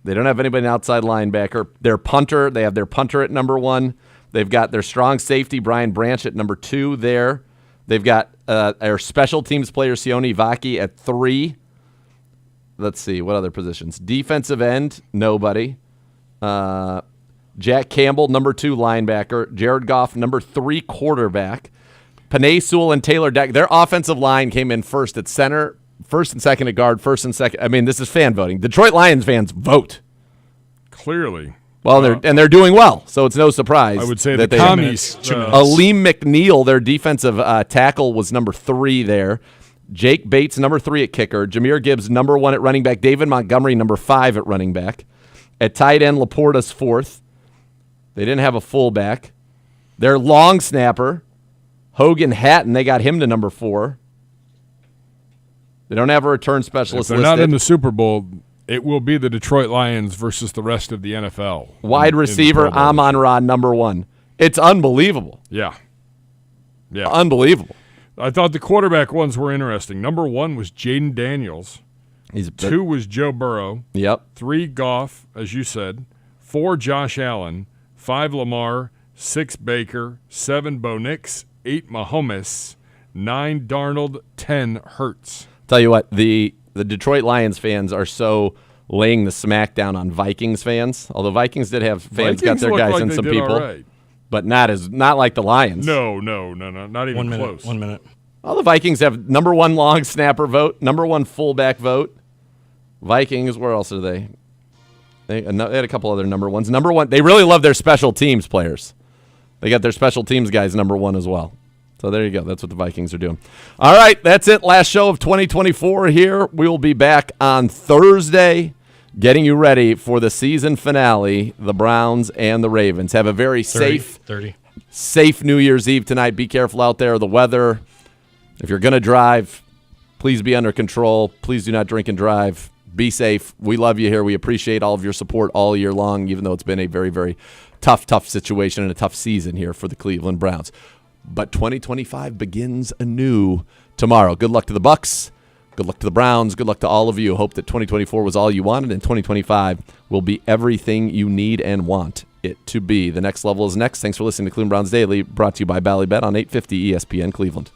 They don't have anybody outside linebacker. Their punter, they have their punter at number 1. They've got their strong safety, Brian Branch, at number 2 there. They've got our special teams player, Sione Vaki, at 3. Let's see, what other positions? Defensive end, nobody. Jack Campbell, number 2 linebacker. Jared Goff, number 3 quarterback. Panay Sewell and Taylor Deck. Their offensive line came in first at center, first and second at guard, first and second. I mean, this is fan voting. Detroit Lions fans vote. Clearly. Well, they're doing well, so it's no surprise. I would say that the commies. Aleem McNeil, their defensive tackle, was number 3 there. Jake Bates, number 3 at kicker. Jahmyr Gibbs, number 1 at running back. David Montgomery, number 5 at running back. At tight end, Laporta's 4th. They didn't have a fullback. Their long snapper, Hogan Hatton, they got him to number 4. They don't have a return specialist listed. If they're not in the Super Bowl, it will be the Detroit Lions versus the rest of the NFL. Wide receiver, Amon-Ra, number 1. It's unbelievable. Yeah. Unbelievable. I thought the quarterback ones were interesting. Number 1 was Jaden Daniels. 2 was Joe Burrow. Yep. 3 Goff, as you said. 4 Josh Allen. 5 Lamar. 6 Baker. 7 Bo Nix. 8 Mahomes. 9 Darnold. 10 Hurts. Tell you what, the Detroit Lions fans are so laying the smack down on Vikings fans. Although Vikings did have fans got their guys and some people. Right. But not like the Lions. No, not even close. 1 minute. Well, the Vikings have number 1 long snapper vote, number 1 fullback vote. Vikings, where else are they? They had a couple other number 1s. Number 1, they really love their special teams players. They got their special teams guys number 1 as well. So there you go. That's what the Vikings are doing. All right, that's it. Last show of 2024 here. We will be back on Thursday, getting you ready for the season finale, the Browns and the Ravens. Have a very safe New Year's Eve tonight. Be careful out there. The weather. If you're going to drive, please be under control. Please do not drink and drive. Be safe. We love you here. We appreciate all of your support all year long, even though it's been a very, very tough situation and a tough season here for the Cleveland Browns. but 2025 begins anew tomorrow. Good luck to the Bucks. Good luck to the Browns. Good luck to all of you. Hope that 2024 was all you wanted, and 2025 will be everything you need and want it to be. The next level is next. Thanks for listening to Cleveland Browns Daily, brought to you by Ballybet on 850 ESPN Cleveland.